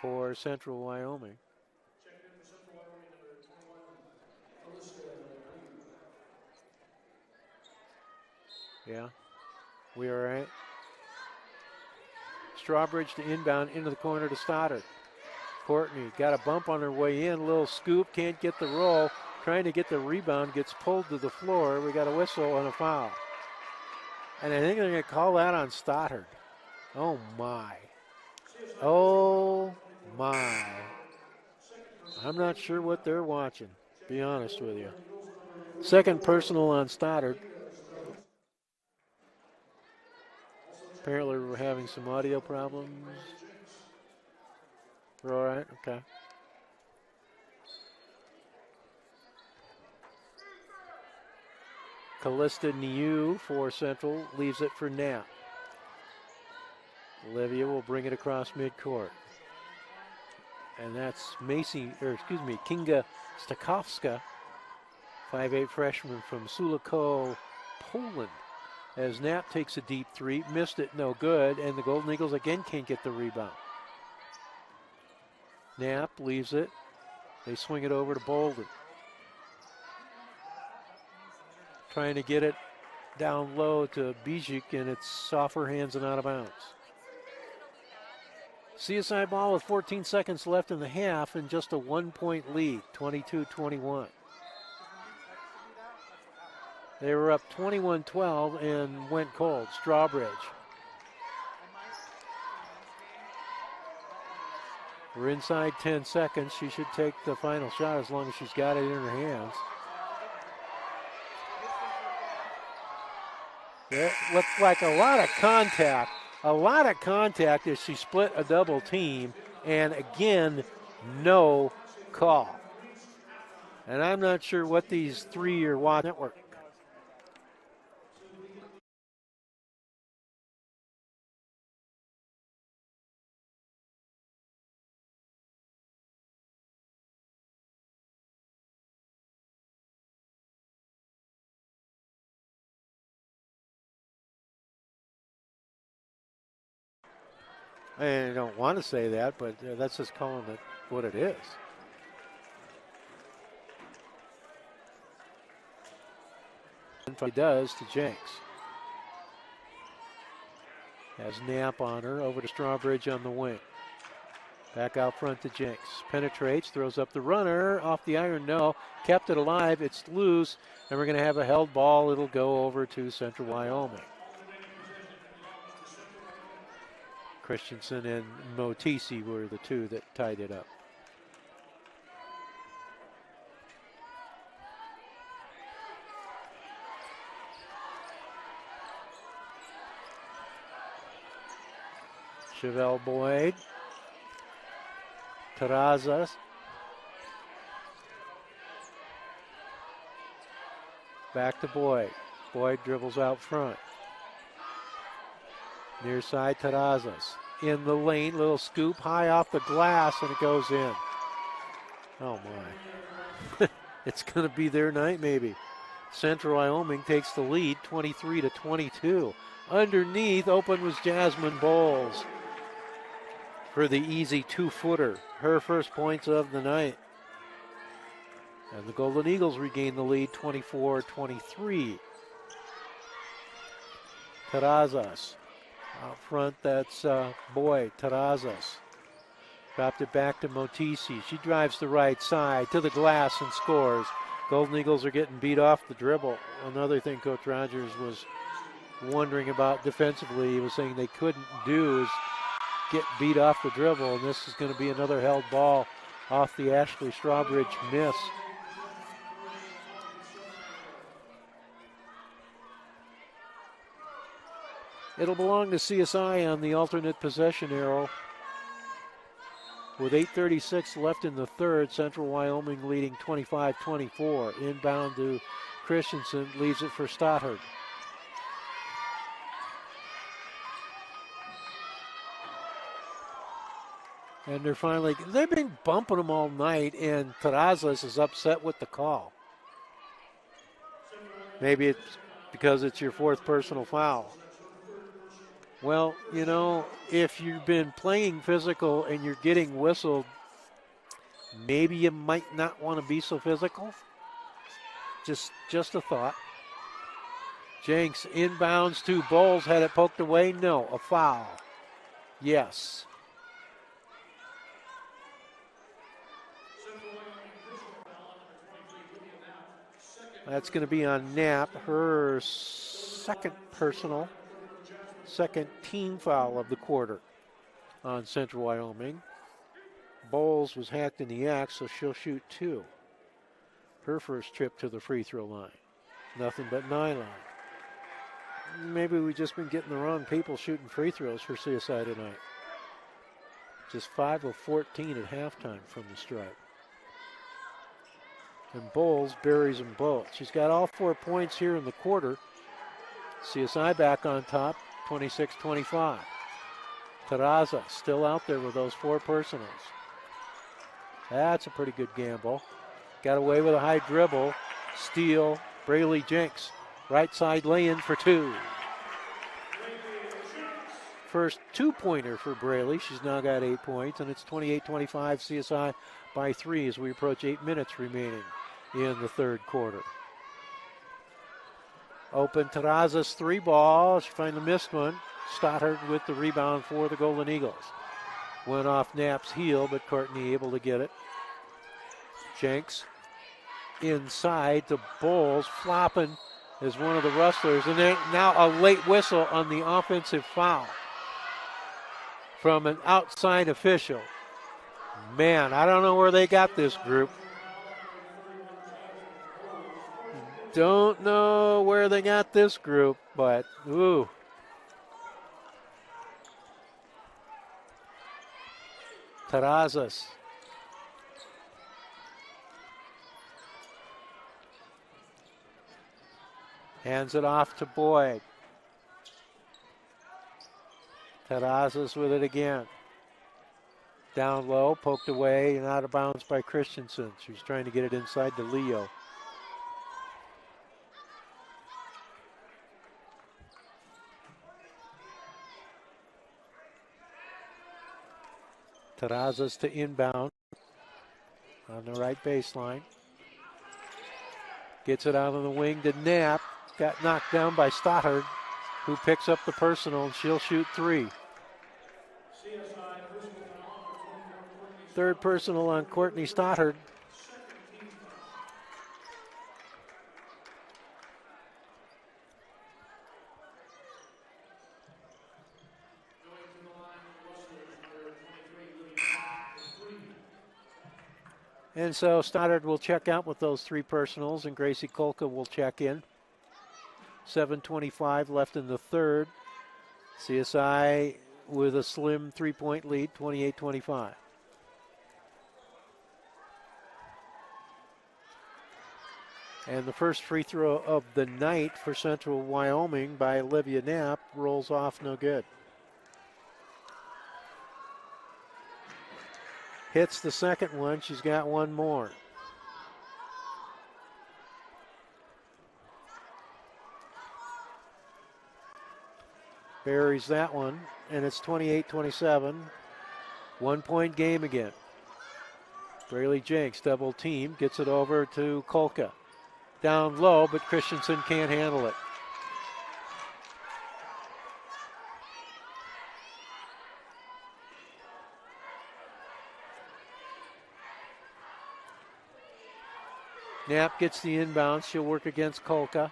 for Central Wyoming. Yeah, we all right? Strawbridge to inbound into the corner to Stoddard. Courtney got a bump on her way in, little scoop, can't get the roll, trying to get the rebound, gets pulled to the floor. We got a whistle and a foul. And I think they're going to call that on Stoddard. Oh my. Oh my. I'm not sure what they're watching, to be honest with you. Second personal on Stoddard. Apparently we're having some audio problems. We're all right? Okay. Callista Niu for Central, leaves it for Knapp. Olivia will bring it across midcourt. And that's Kinga Stakowska, 5'8" freshman from Suliko, Poland. As Knapp takes a deep 3, missed it, no good, and the Golden Eagles again can't get the rebound. Knapp leaves it. They swing it over to Bolden. Trying to get it down low to Bijic, and it's off her hands and out of bounds. CSI ball with 14 seconds left in the half and just a 1-point lead, 22-21. They were up 21-12 and went cold. Strawbridge. We're inside 10 seconds. She should take the final shot as long as she's got it in her hands. It looked like a lot of contact. A lot of contact as she split a double team. And again, no call. And I'm not sure what these 3 are watching network. I don't want to say that, but that's just calling it what it is. And he does to Jenks. Has Knapp on her, over to Strawbridge on the wing. Back out front to Jenks. Penetrates, throws up the runner, off the iron, no. Kept it alive, it's loose, and we're going to have a held ball. It'll go over to Central Wyoming. Christensen and Motisi were the two that tied it up. Chevelle Boyd. Terrazas. Back to Boyd. Boyd dribbles out front. Near side, Terrazas. In the lane, little scoop high off the glass, and it goes in. Oh my. It's going to be their night, maybe. Central Wyoming takes the lead, 23-22. Underneath, open was Jasmine Bowles for the easy two-footer. Her first points of the night. And the Golden Eagles regain the lead, 24-23. Terrazas. Out front, that's Boyd. Terrazas. Dropped it back to Motisi. She drives the right side to the glass and scores. Golden Eagles are getting beat off the dribble. Another thing Coach Rogers was wondering about defensively, he was saying they couldn't do is get beat off the dribble, and this is going to be another held ball off the Ashley Strawbridge miss. It'll belong to CSI on the alternate possession arrow. With 8:36 left in the third, Central Wyoming leading 25-24. Inbound to Christensen, leaves it for Stothard. And they've been bumping them all night, and Terrazas is upset with the call. Maybe it's because it's your fourth personal foul. Well, you know, if you've been playing physical and you're getting whistled, maybe you might not want to be so physical. Just a thought. Jenks inbounds to Bowles, had it poked away. No, a foul. Yes. That's going to be on Knapp, her second personal, second team foul of the quarter on Central Wyoming. Bowles was hacked in the act, so she'll shoot two. Her first trip to the free throw line. Nothing but nylon. Maybe we've just been getting the wrong people shooting free throws for CSI tonight. Just 5 of 14 at halftime from the stripe. And Bowles buries them both. She's got all 4 points here in the quarter. CSI back on top, 26-25. Terrazas still out there with those 4 personals. That's a pretty good gamble. Got away with a high dribble. Steal, Braley Jenks. Right side lay-in for 2. First 2-pointer for Braley. She's now got 8 points, and it's 28-25 CSI by 3 as we approach 8 minutes remaining in the third quarter. Open Terrazas 3 ball. She finally missed one. Stothard with the rebound for the Golden Eagles. Went off Knapp's heel, but Courtney able to get it. Jenks inside to Bowles, flopping as one of the rustlers. And then now a late whistle on the offensive foul from an outside official. Man, I don't know where they got this group. Don't know where they got this group, but ooh. Terrazas. Hands it off to Boyd. Terrazas with it again. Down low, poked away and out of bounds by Christensen. She's trying to get it inside to Leo. Terrazas to inbound on the right baseline. Gets it out on the wing to Knapp. Got knocked down by Stoddard, who picks up the personal, and she'll shoot three. Third personal on Courtney Stoddard. And so Stoddard will check out with those three personals, and Gracie Kolka will check in. 7:25 left in the third. CSI with a slim three-point lead, 28-25. And the first free throw of the night for Central Wyoming by Olivia Knapp rolls off no good. Hits the second one. She's got one more. Buries that one, and it's 28-27. 1 point game again. Braylee Jenks double team, gets it over to Kolka. Down low, but Christensen can't handle it. Knapp gets the inbound. She'll work against Kolka.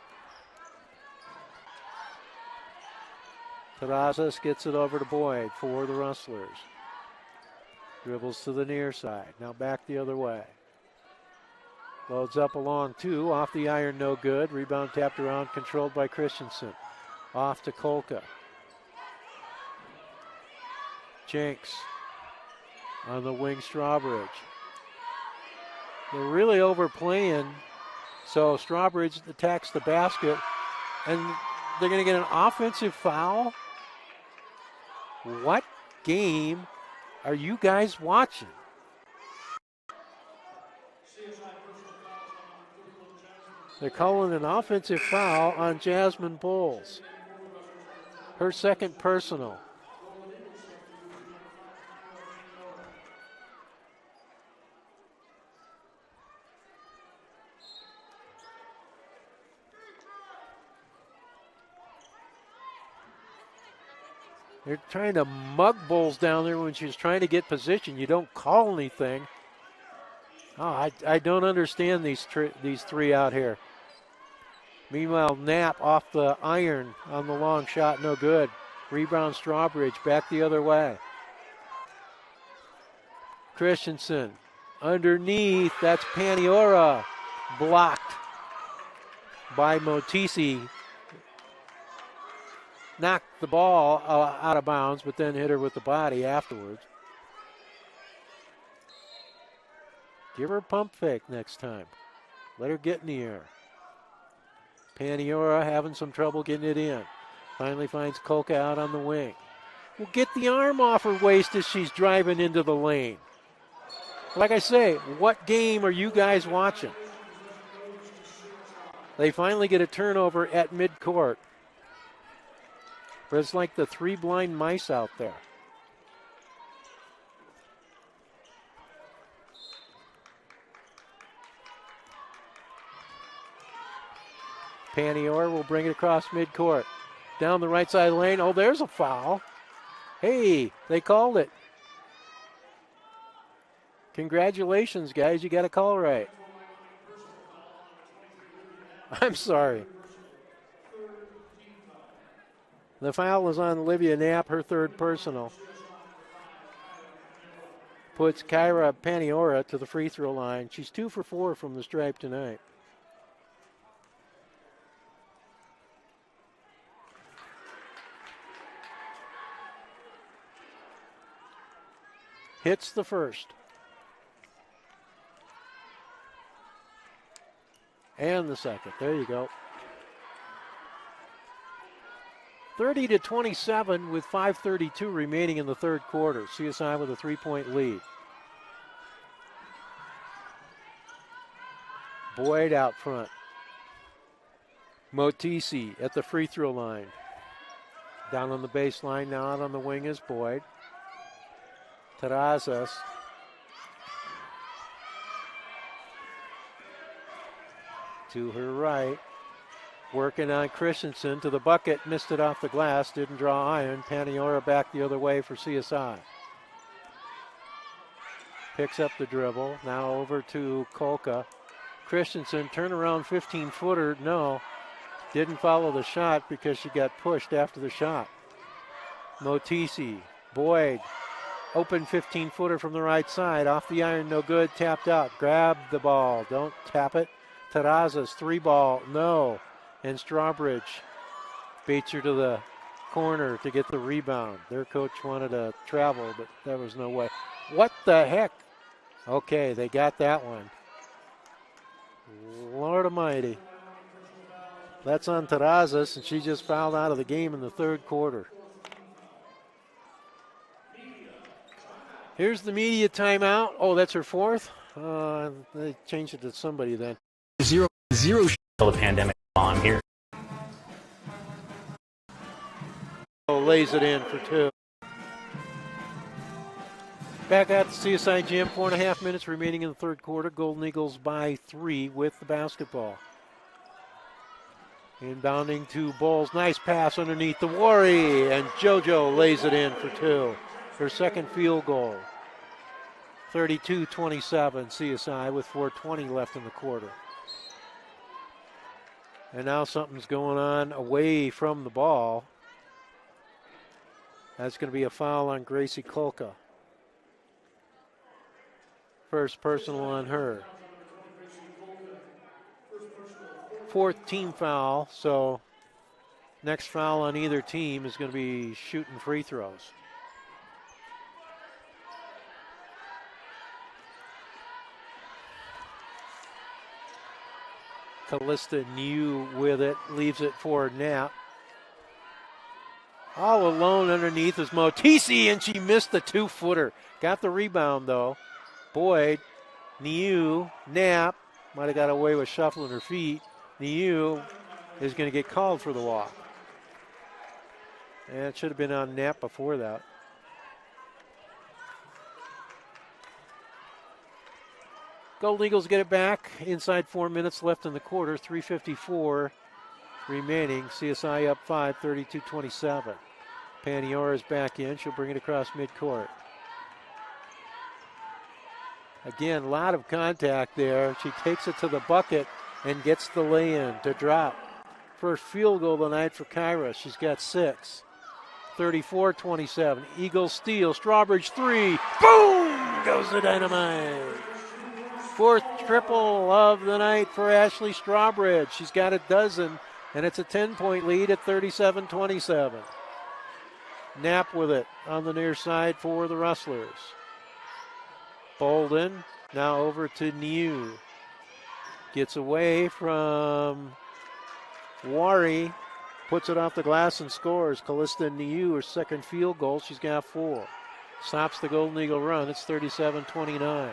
Terrazas gets it over to Boyd for the Rustlers. Dribbles to the near side. Now back the other way. Loads up along two. Off the iron, no good. Rebound tapped around, controlled by Christensen. Off to Kolka. Jenks on the wing, Strawbridge. They're really overplaying, so Strawbridge attacks the basket, and they're going to get an offensive foul? What game are you guys watching? They're calling an offensive foul on Jasmine Bowles. Her second personal. They're trying to mug Bowles down there when she's trying to get position. You don't call anything. Oh, I don't understand these three out here. Meanwhile, Knapp off the iron on the long shot, no good. Rebound Strawbridge, back the other way. Christensen underneath, that's Paniora, blocked by Motisi. Knocked the ball out of bounds, but then hit her with the body afterwards. Give her a pump fake next time. Let her get in the air. Paniora having some trouble getting it in. Finally finds Kolka out on the wing. Well, get the arm off her waist as she's driving into the lane. Like I say, what game are you guys watching? They finally get a turnover at midcourt. But it's like the three blind mice out there. Panior will bring it across midcourt. Down the right side lane. Oh, there's a foul. Hey, they called it. Congratulations, guys. You got a call right. I'm sorry. The foul was on Olivia Knapp, her third personal. Puts Kyra Paniora to the free throw line. She's 2 for 4 from the stripe tonight. Hits the first. And the second. There you go. 30-27 with 5:32 remaining in the third quarter. CSI with a 3-point lead. Boyd out front. Motisi at the free throw line. Down on the baseline, now out on the wing is Boyd. Terrazas. To her right. Working on Christensen to the bucket. Missed it off the glass. Didn't draw iron. Paniora back the other way for CSI. Picks up the dribble. Now over to Kolka. Christensen, turnaround 15-footer. No. Didn't follow the shot because she got pushed after the shot. Motisi. Boyd. Open 15-footer from the right side. Off the iron, no good. Tapped out. Grab the ball. Don't tap it. Terrazas, 3-ball. No. And Strawbridge beats her to the corner to get the rebound. Their coach wanted to travel, but there was no way. What the heck? Okay, they got that one. Lord almighty. That's on Terrazas, and she just fouled out of the game in the third quarter. Here's the media timeout. Oh, that's her fourth? They changed it to somebody then.
0-0.
Till the pandemic on here.
Lays it in for two. Back at the CSI gym, 4.5 minutes remaining in the third quarter. Golden Eagles by 3 with the basketball. Inbounding to Bowles. Nice pass underneath the Wari, and JoJo lays it in for two. Her second field goal. 32-27 CSI with 4:20 left in the quarter. And now something's going on away from the ball. That's going to be a foul on Gracie Kolka. First personal on her. Fourth team foul, so next foul on either team is going to be shooting free throws. Callista New with it, leaves it for Knapp. All alone underneath is Motisi, and she missed the 2-footer. Got the rebound, though. Boyd, Niu, Knapp, might have got away with shuffling her feet. Niu is going to get called for the walk. And it should have been on Knapp before that. Golden Eagles get it back. Inside 4 minutes left in the quarter. 3:54 remaining. CSI up 5, 32-27. Paniora's back in. She'll bring it across midcourt. Again, a lot of contact there. She takes it to the bucket and gets the lay-in to drop. First field goal of the night for Kyra. She's got 6. 34-27. Eagles steal. Strawbridge 3. Boom! Goes the dynamite. Fourth triple of the night for Ashley Strawbridge. She's got a dozen, and it's a 10-point lead at 37-27. Knapp with it on the near side for the Rustlers. Bolden now over to New. Gets away from Wari. Puts it off the glass and scores. Callista New, her second field goal. She's got 4. Stops the Golden Eagle run. It's 37-29.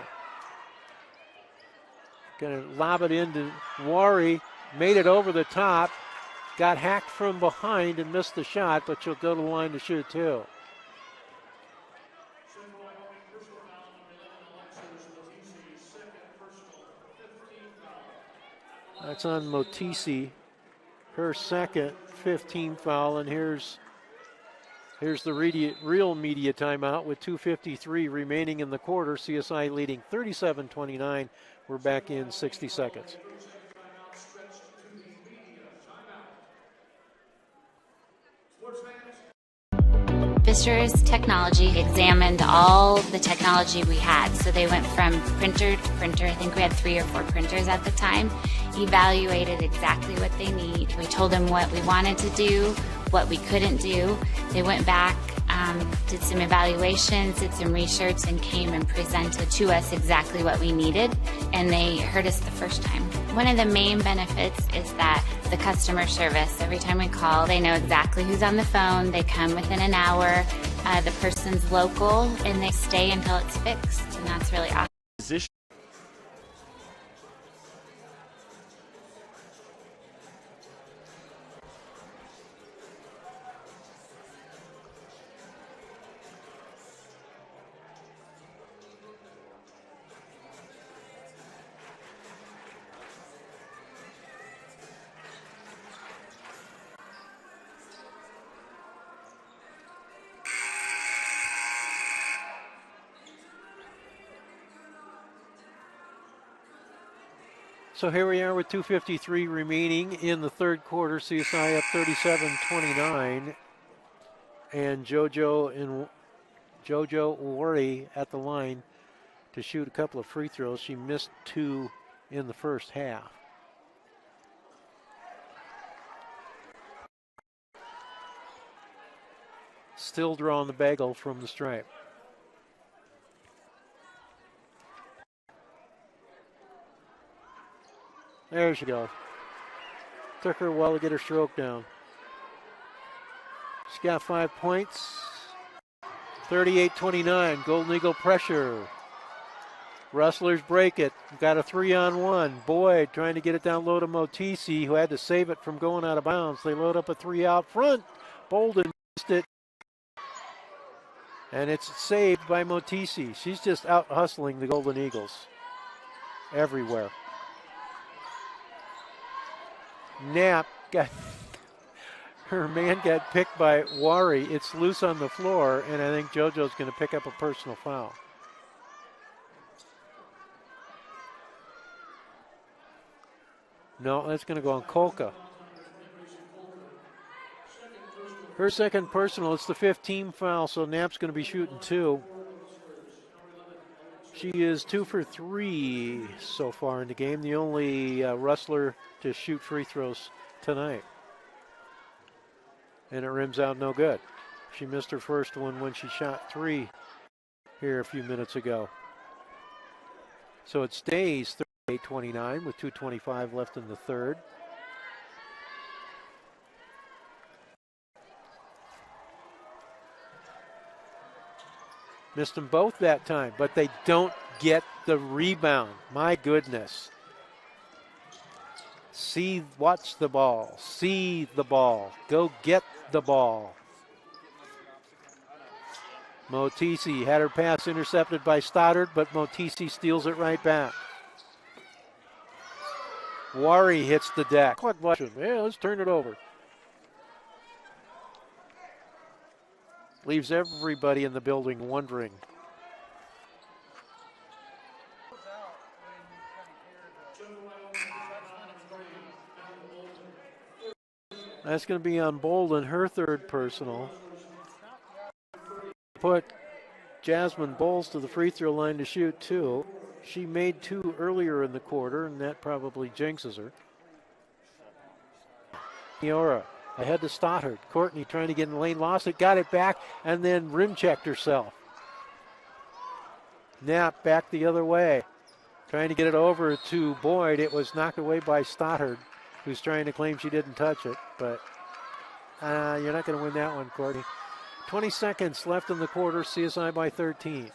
Going to lob it into Wari. Made it over the top. Got hacked from behind and missed the shot, but she'll go to the line to shoot too. That's on Motisi. Her second 15 foul, and here's the real media timeout with 2:53 remaining in the quarter. CSI leading 37-29. We're back in 60 seconds.
Fisher's Technology examined all the technology we had. So they went from printer to printer. I think we had 3 or 4 printers at the time. Evaluated exactly what they need. We told them what we wanted to do, what we couldn't do. They went back, did some evaluations, did some research, and came and presented to us exactly what we needed. And they heard us the first time. One of the main benefits is that the customer service, every time we call, they know exactly who's on the phone. They come within an hour. The person's local, and they stay until it's fixed. And that's really awesome.
Position.
So here we are with 2:53 remaining in the third quarter. CSI up 37-29. And Jojo Wari at the line to shoot a couple of free throws. She missed 2 in the first half. Still drawing the bagel from the stripe. There she goes. Took her a while to get her stroke down. She's got 5 points. 38-29. Golden Eagle pressure. Rustlers break it. Got a 3-on-1. Boyd trying to get it down low to Motisi, who had to save it from going out of bounds. They load up a 3 out front. Bolden missed it. And it's saved by Motisi. She's just out hustling the Golden Eagles everywhere. Knapp got her man got picked by Wari. It's loose on the floor, and I think JoJo's going to pick up a personal foul. No, that's going to go on Kolka. Her second personal. It's the 15 foul, so Knapp's going to be shooting 2. She is 2 for 3 so far in the game. The only Rustler to shoot free throws tonight. And it rims out no good. She missed her first one when she shot 3 here a few minutes ago. So it stays 38-29 with 2:25 left in the third. Missed them both that time, but they don't get the rebound. My goodness. Watch the ball. See the ball. Go get the ball. Motisi had her pass intercepted by Stoddard, but Motisi steals it right back. Wari hits the deck. Yeah, let's turn it over. Leaves everybody in the building wondering. That's going to be on Bolden, her third personal. Put Jasmine Bowles to the free throw line to shoot 2. She made 2 earlier in the quarter, and that probably jinxes her. Niora ahead to Stoddard. Courtney trying to get in the lane, lost it, got it back, and then rim checked herself. Knapp back the other way. Trying to get it over to Boyd. It was knocked away by Stoddard, who's trying to claim she didn't touch it, but you're not going to win that one, Courtney. 20 seconds left in the quarter, CSI by 13.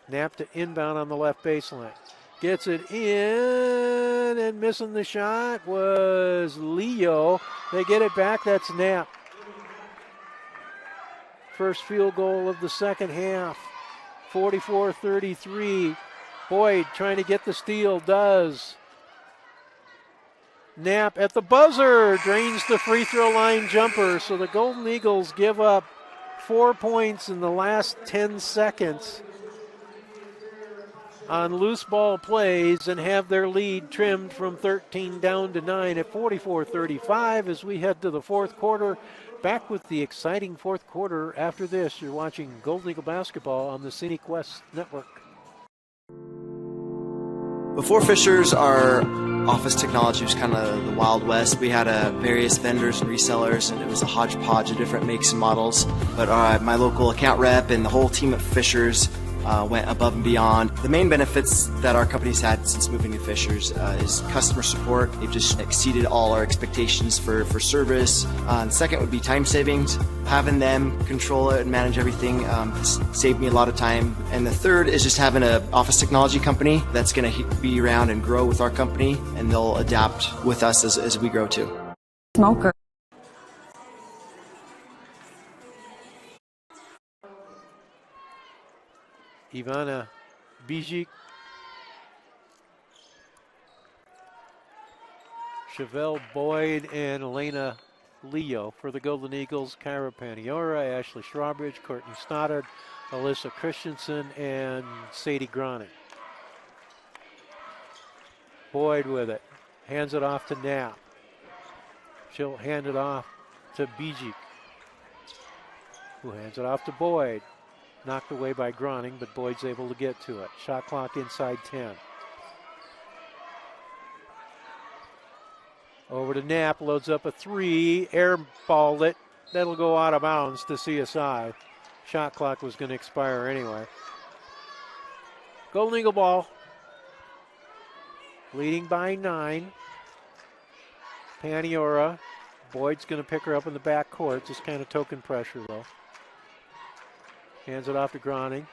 Knapp to inbound on the left baseline. Gets it in, and missing the shot was Leo. They get it back, that's Knapp. First field goal of the second half, 44-33. Boyd trying to get the steal, does. Knapp at the buzzer, drains the free throw line jumper, so the Golden Eagles give up 4 points in the last 10 seconds on loose ball plays and have their lead trimmed from 13 down to 9 at 44-35 as we head to the fourth quarter. Back with the exciting fourth quarter after this. You're watching Golden Eagle basketball on the Scenic West Network.
Before Fishers, our office technology was kind of the Wild West. We had various vendors and resellers, and it was a hodgepodge of different makes and models. But my local account rep and the whole team at Fishers went above and beyond. The main benefits that our company's had since moving to Fishers is customer support. They've just exceeded all our expectations for service. And second would be time savings. Having them control it and manage everything saved me a lot of time. And the third is just having an office technology company that's going to be around and grow with our company, and they'll adapt with us as we grow too.
Smoker.
Ivana Bijic, Chevelle Boyd, and Elena Leo for the Golden Eagles. Kyra Paniora, Ashley Strawbridge, Courtney Stoddard, Alyssa Christensen, and Sadie Gronick. Boyd with it. Hands it off to Knapp. She'll hand it off to Bijik, who hands it off to Boyd. Knocked away by Groning, but Boyd's able to get to it. Shot clock inside 10. Over to Knapp, loads up a three, airballed it. That'll go out of bounds to CSI. Shot clock was going to expire anyway. Golden Eagle ball. Leading by 9. Paniora. Boyd's going to pick her up in the back court. Just kind of token pressure, though. Hands it off to Groning.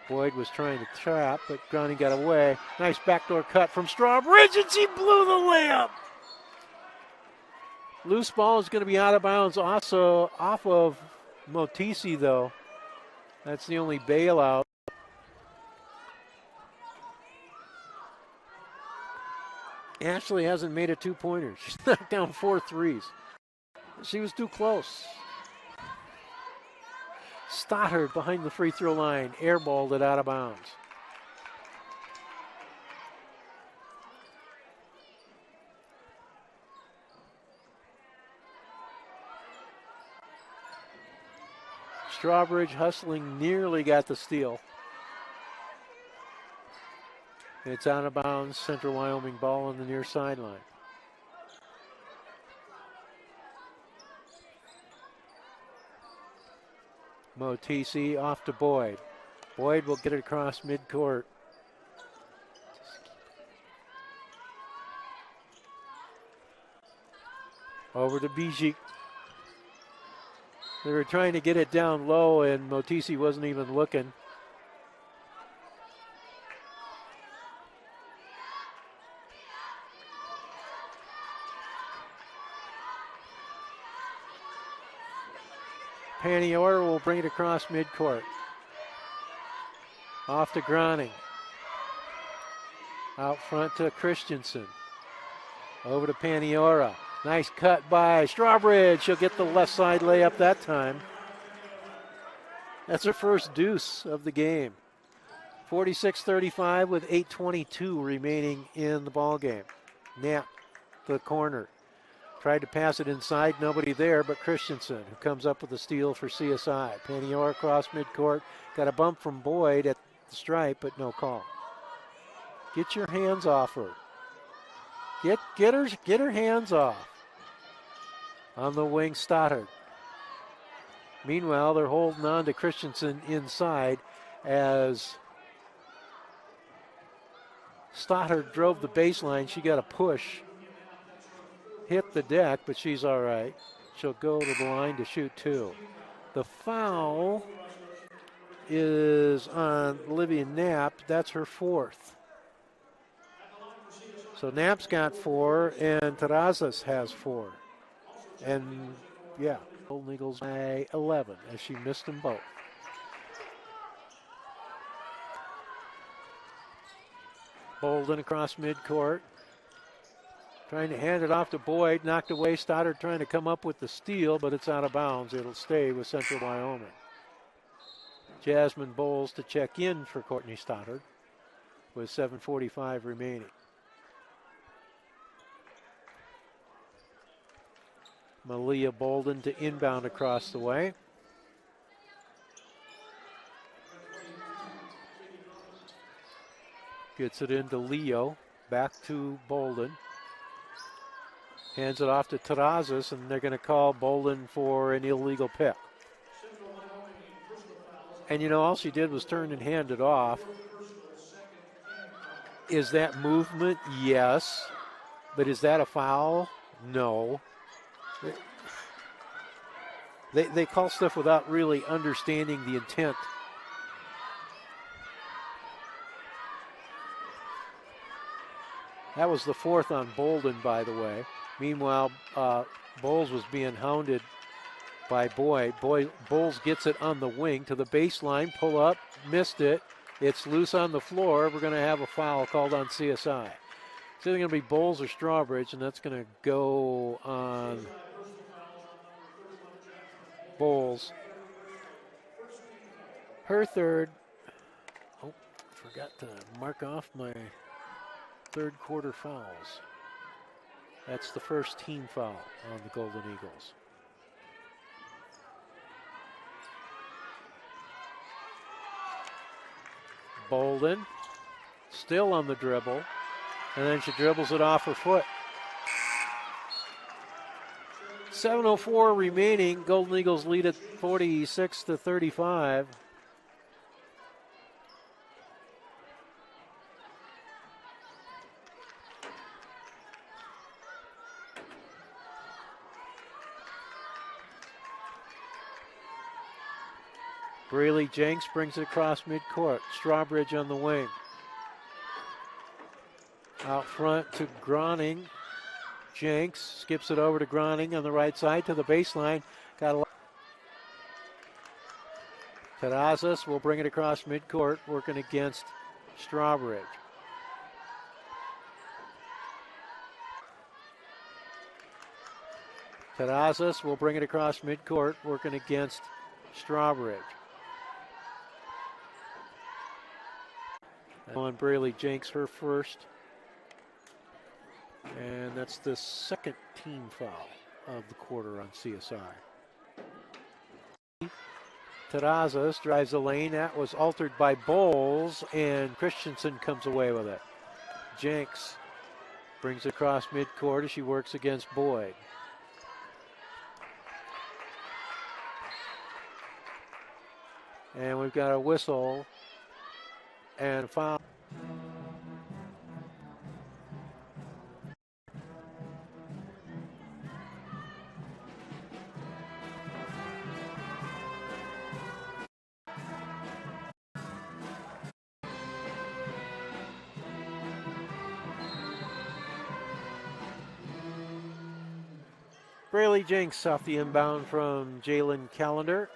Boyd was trying to trap, but Groning got away. Nice backdoor cut from Strawbridge, and she blew the layup. Loose ball is going to be out of bounds. Also off of Motisi, though. That's the only bailout. Ashley hasn't made a two-pointer. She's knocked down 4 threes. She was too close. Stoddard behind the free throw line, airballed it out of bounds. Strawbridge hustling, nearly got the steal. It's out of bounds, Central Wyoming ball on the near sideline. Motisi off to Boyd. Boyd will get it across midcourt. Over to Bijik. They were trying to get it down low, and Motisi wasn't even looking. Paniora will bring it across midcourt. Off to Groning. Out front to Christensen. Over to Paniora. Nice cut by Strawbridge. She'll get the left side layup that time. That's her first deuce of the game. 46-35 with 8:22 remaining in the ball game. Knapp to the corner. Tried to pass it inside, nobody there but Christensen, who comes up with a steal for CSI. Paniora across midcourt, got a bump from Boyd at the stripe, but no call. Get your hands off her. Get her hands off. On the wing, Stoddard. Meanwhile, they're holding on to Christensen inside as Stoddard drove the baseline. She got a push. Hit the deck, but she's all right. She'll go to the line to shoot 2. The foul is on Olivia Knapp. That's her 4th. So Knapp's got 4, and Terrazas has 4. And, yeah, Golden Eagles by 11 as she missed them both. Bolden across midcourt. Trying to hand it off to Boyd, knocked away. Stoddard trying to come up with the steal, but it's out of bounds. It'll stay with Central Wyoming. Jasmine Bowles to check in for Courtney Stoddard with 7:45 remaining. Malia Bolden to inbound across the way. Gets it into Leo, back to Bolden. Hands it off to Terrazas, and they're going to call Bolden for an illegal pick. And you know, all she did was turn and hand it off. Is that movement? Yes. But is that a foul? No. They call stuff without really understanding the intent. That was the 4th on Bolden, by the way. Meanwhile, Bowles was being hounded by Boyd. Bowles gets it on the wing to the baseline, pull up, missed it. It's loose on the floor. We're going to have a foul called on CSI. It's either going to be Bowles or Strawbridge, and that's going to go on Bowles. Her 3rd. Oh, forgot to mark off my third quarter fouls. That's the first team foul on the Golden Eagles. Bolden still on the dribble, and then she dribbles it off her foot. 7:04 remaining. Golden Eagles lead at 46-35. Braley Jenks brings it across midcourt. Strawbridge on the wing. Out front to Groning. Jenks skips it over to Groning on the right side to the baseline. Got a lot. Terrazas will bring it across midcourt, working against Strawbridge. Terrazas will bring it across midcourt, working against Strawbridge. On Braley Jenks, her first. And that's the second team foul of the quarter on CSI. Terrazas drives the lane. That was altered by Bowles, and Christensen comes away with it. Jenks brings it across midcourt as she works against Boyd. And we've got a whistle and a foul. Braley Jenks off the inbound from Jalen Callender.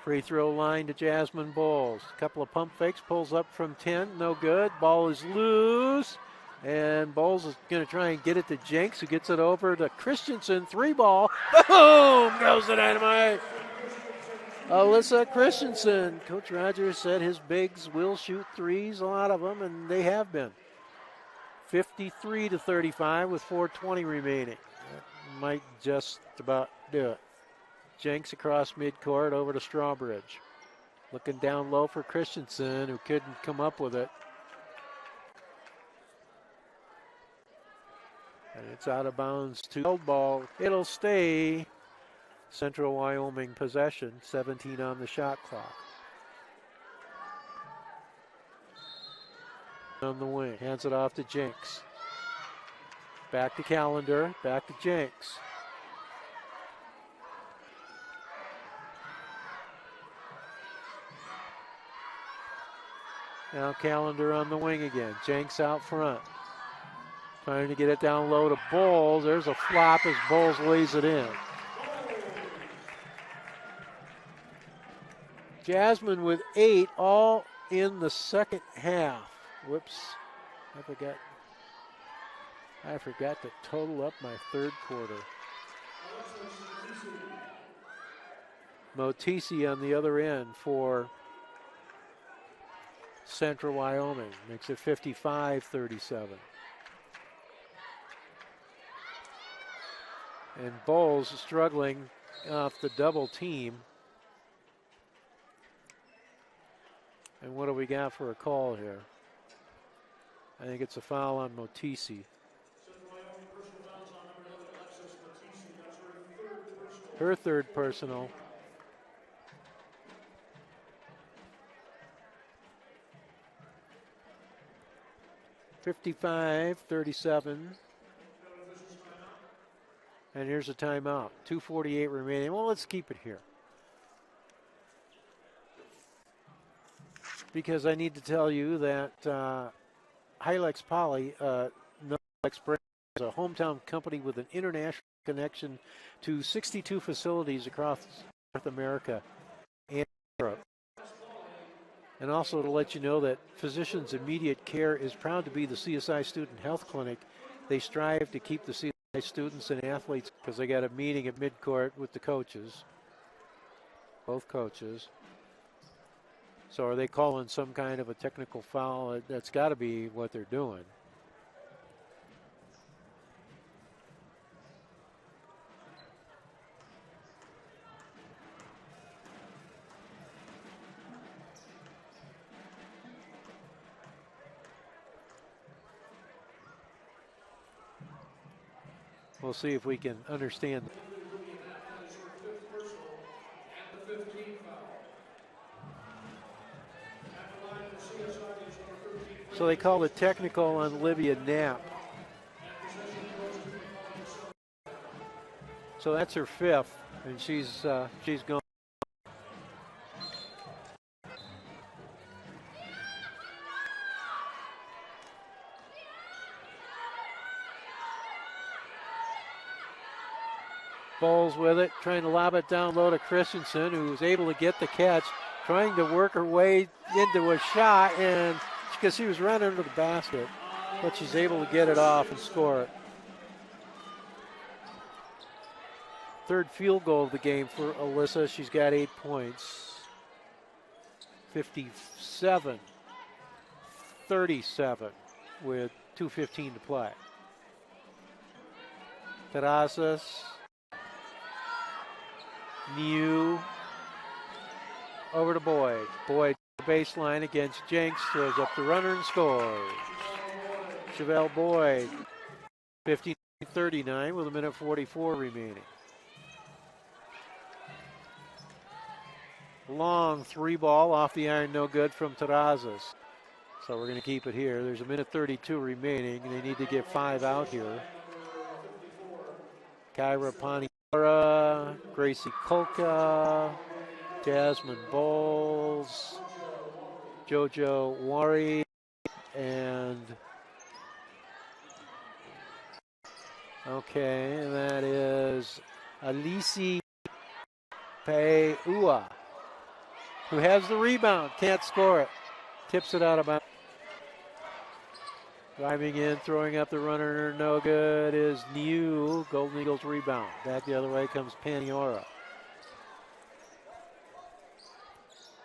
Free throw line to Jasmine Bowles. A couple of pump fakes, pulls up from 10, no good. Ball is loose, and Bowles is going to try and get it to Jenks, who gets it over to Christensen. 3-ball, boom, goes the dynamite. Alyssa Christensen. Coach Rogers said his bigs will shoot threes, a lot of them, and they have been. 53-35 with 4:20 remaining. That might just about do it. Jenks across midcourt over to Strawbridge. Looking down low for Christensen, who couldn't come up with it. And it's out of bounds to held ball. It'll stay Central Wyoming possession. 17 on the shot clock. On the wing, hands it off to Jenks. Back to Callender, back to Jenks. Now Callender on the wing again. Jenks out front. Trying to get it down low to Bowles. There's a flop as Bowles lays it in. Jasmine with 8, all in the second half. Whoops, I forgot to total up my third quarter. Motisi on the other end for Central Wyoming. Makes it 55-37. And Bowles is struggling off the double team. And what do we got for a call here? I think it's a foul on Motisi. Her third personal. (55-37). And here's a timeout. 2:48 remaining. Well, let's keep it here, because I need to tell you that Hilex Poly, Hilex brand, is a hometown company with an international connection to 62 facilities across North America and Europe. And also to let you know that Physicians Immediate Care is proud to be the CSI Student Health Clinic. They strive to keep the CSI students and athletes, because they got a meeting at midcourt with the coaches, both coaches. So are they calling some kind of a technical foul? That's got to be what they're doing. We'll see if we can understand. So they called a technical on Olivia Knapp. So that's her fifth, and she's gone. Bowles with it, trying to lob it down low to Christensen, who was able to get the catch, trying to work her way into a shot, and because she was running under the basket, but she's able to get it off and score it. Third field goal of the game for Alyssa. She's got 8 points. 57-37 with 2:15 to play. Terrazas. New over to Boyd. Boyd baseline against Jenks, throws up the runner and scores. Chevelle Boyd, 50-39 with 1:44 remaining. Long three ball off the iron, no good from Terrazas. So we're going to keep it here. There's 1:32 remaining, and they need to get 5 out here. Kyra Paniora, Gracie Kolka, Jasmine Bowles, JoJo Wari, and that is Alisi Peua, who has the rebound, can't score it, tips it out of bounds. Driving in, throwing up the runner, no good is New. Golden Eagles rebound. Back the other way comes Paniora.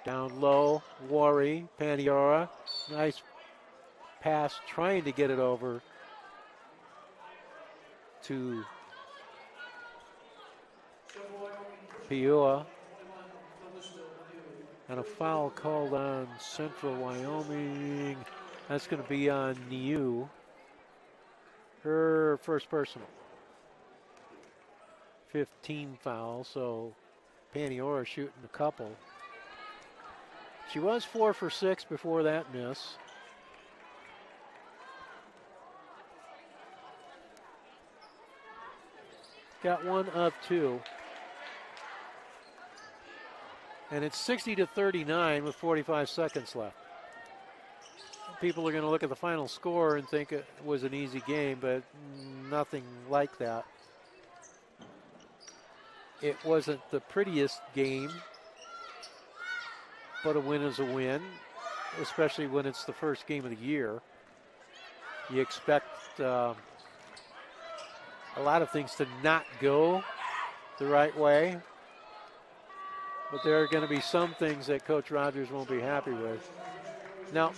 Down low, Wari, Paniora. Nice pass, trying to get it over to Peua. And a foul called on Central Wyoming. That's going to be on Niu. Her first personal. 15 fouls, so Paniora shooting a couple. She was 4 for 6 before that miss. Got 1 of 2. And it's 60-39 with 45 seconds left. People are going to look at the final score and think it was an easy game, but nothing like that. It wasn't the prettiest game, but a win is a win, especially when it's the first game of the year. You expect a lot of things to not go the right way, but there are going to be some things that Coach Rogers won't be happy with. Now,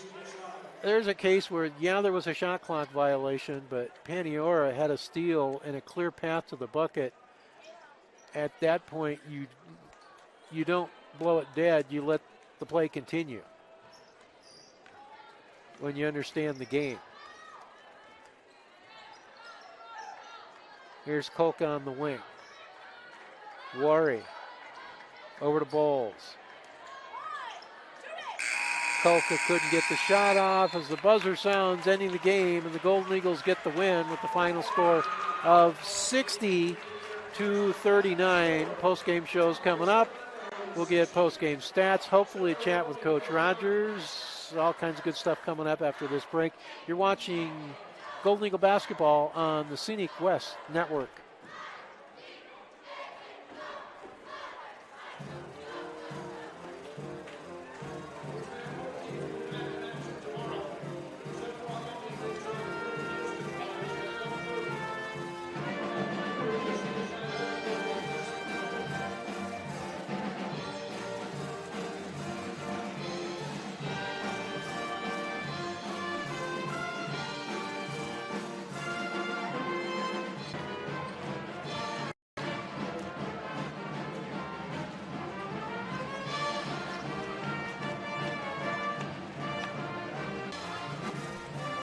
there's a case where, yeah, there was a shot clock violation, but Paniora had a steal and a clear path to the bucket. At that point, you don't blow it dead. You let the play continue when you understand the game. Here's Kolka on the wing. Wari over to Bowles. Kolka couldn't get the shot off as the buzzer sounds, ending the game, and the Golden Eagles get the win with the final score of 60-39. Post-game shows coming up. We'll get post-game stats, hopefully a chat with Coach Rogers. All kinds of good stuff coming up after this break. You're watching Golden Eagle basketball on the Scenic West Network.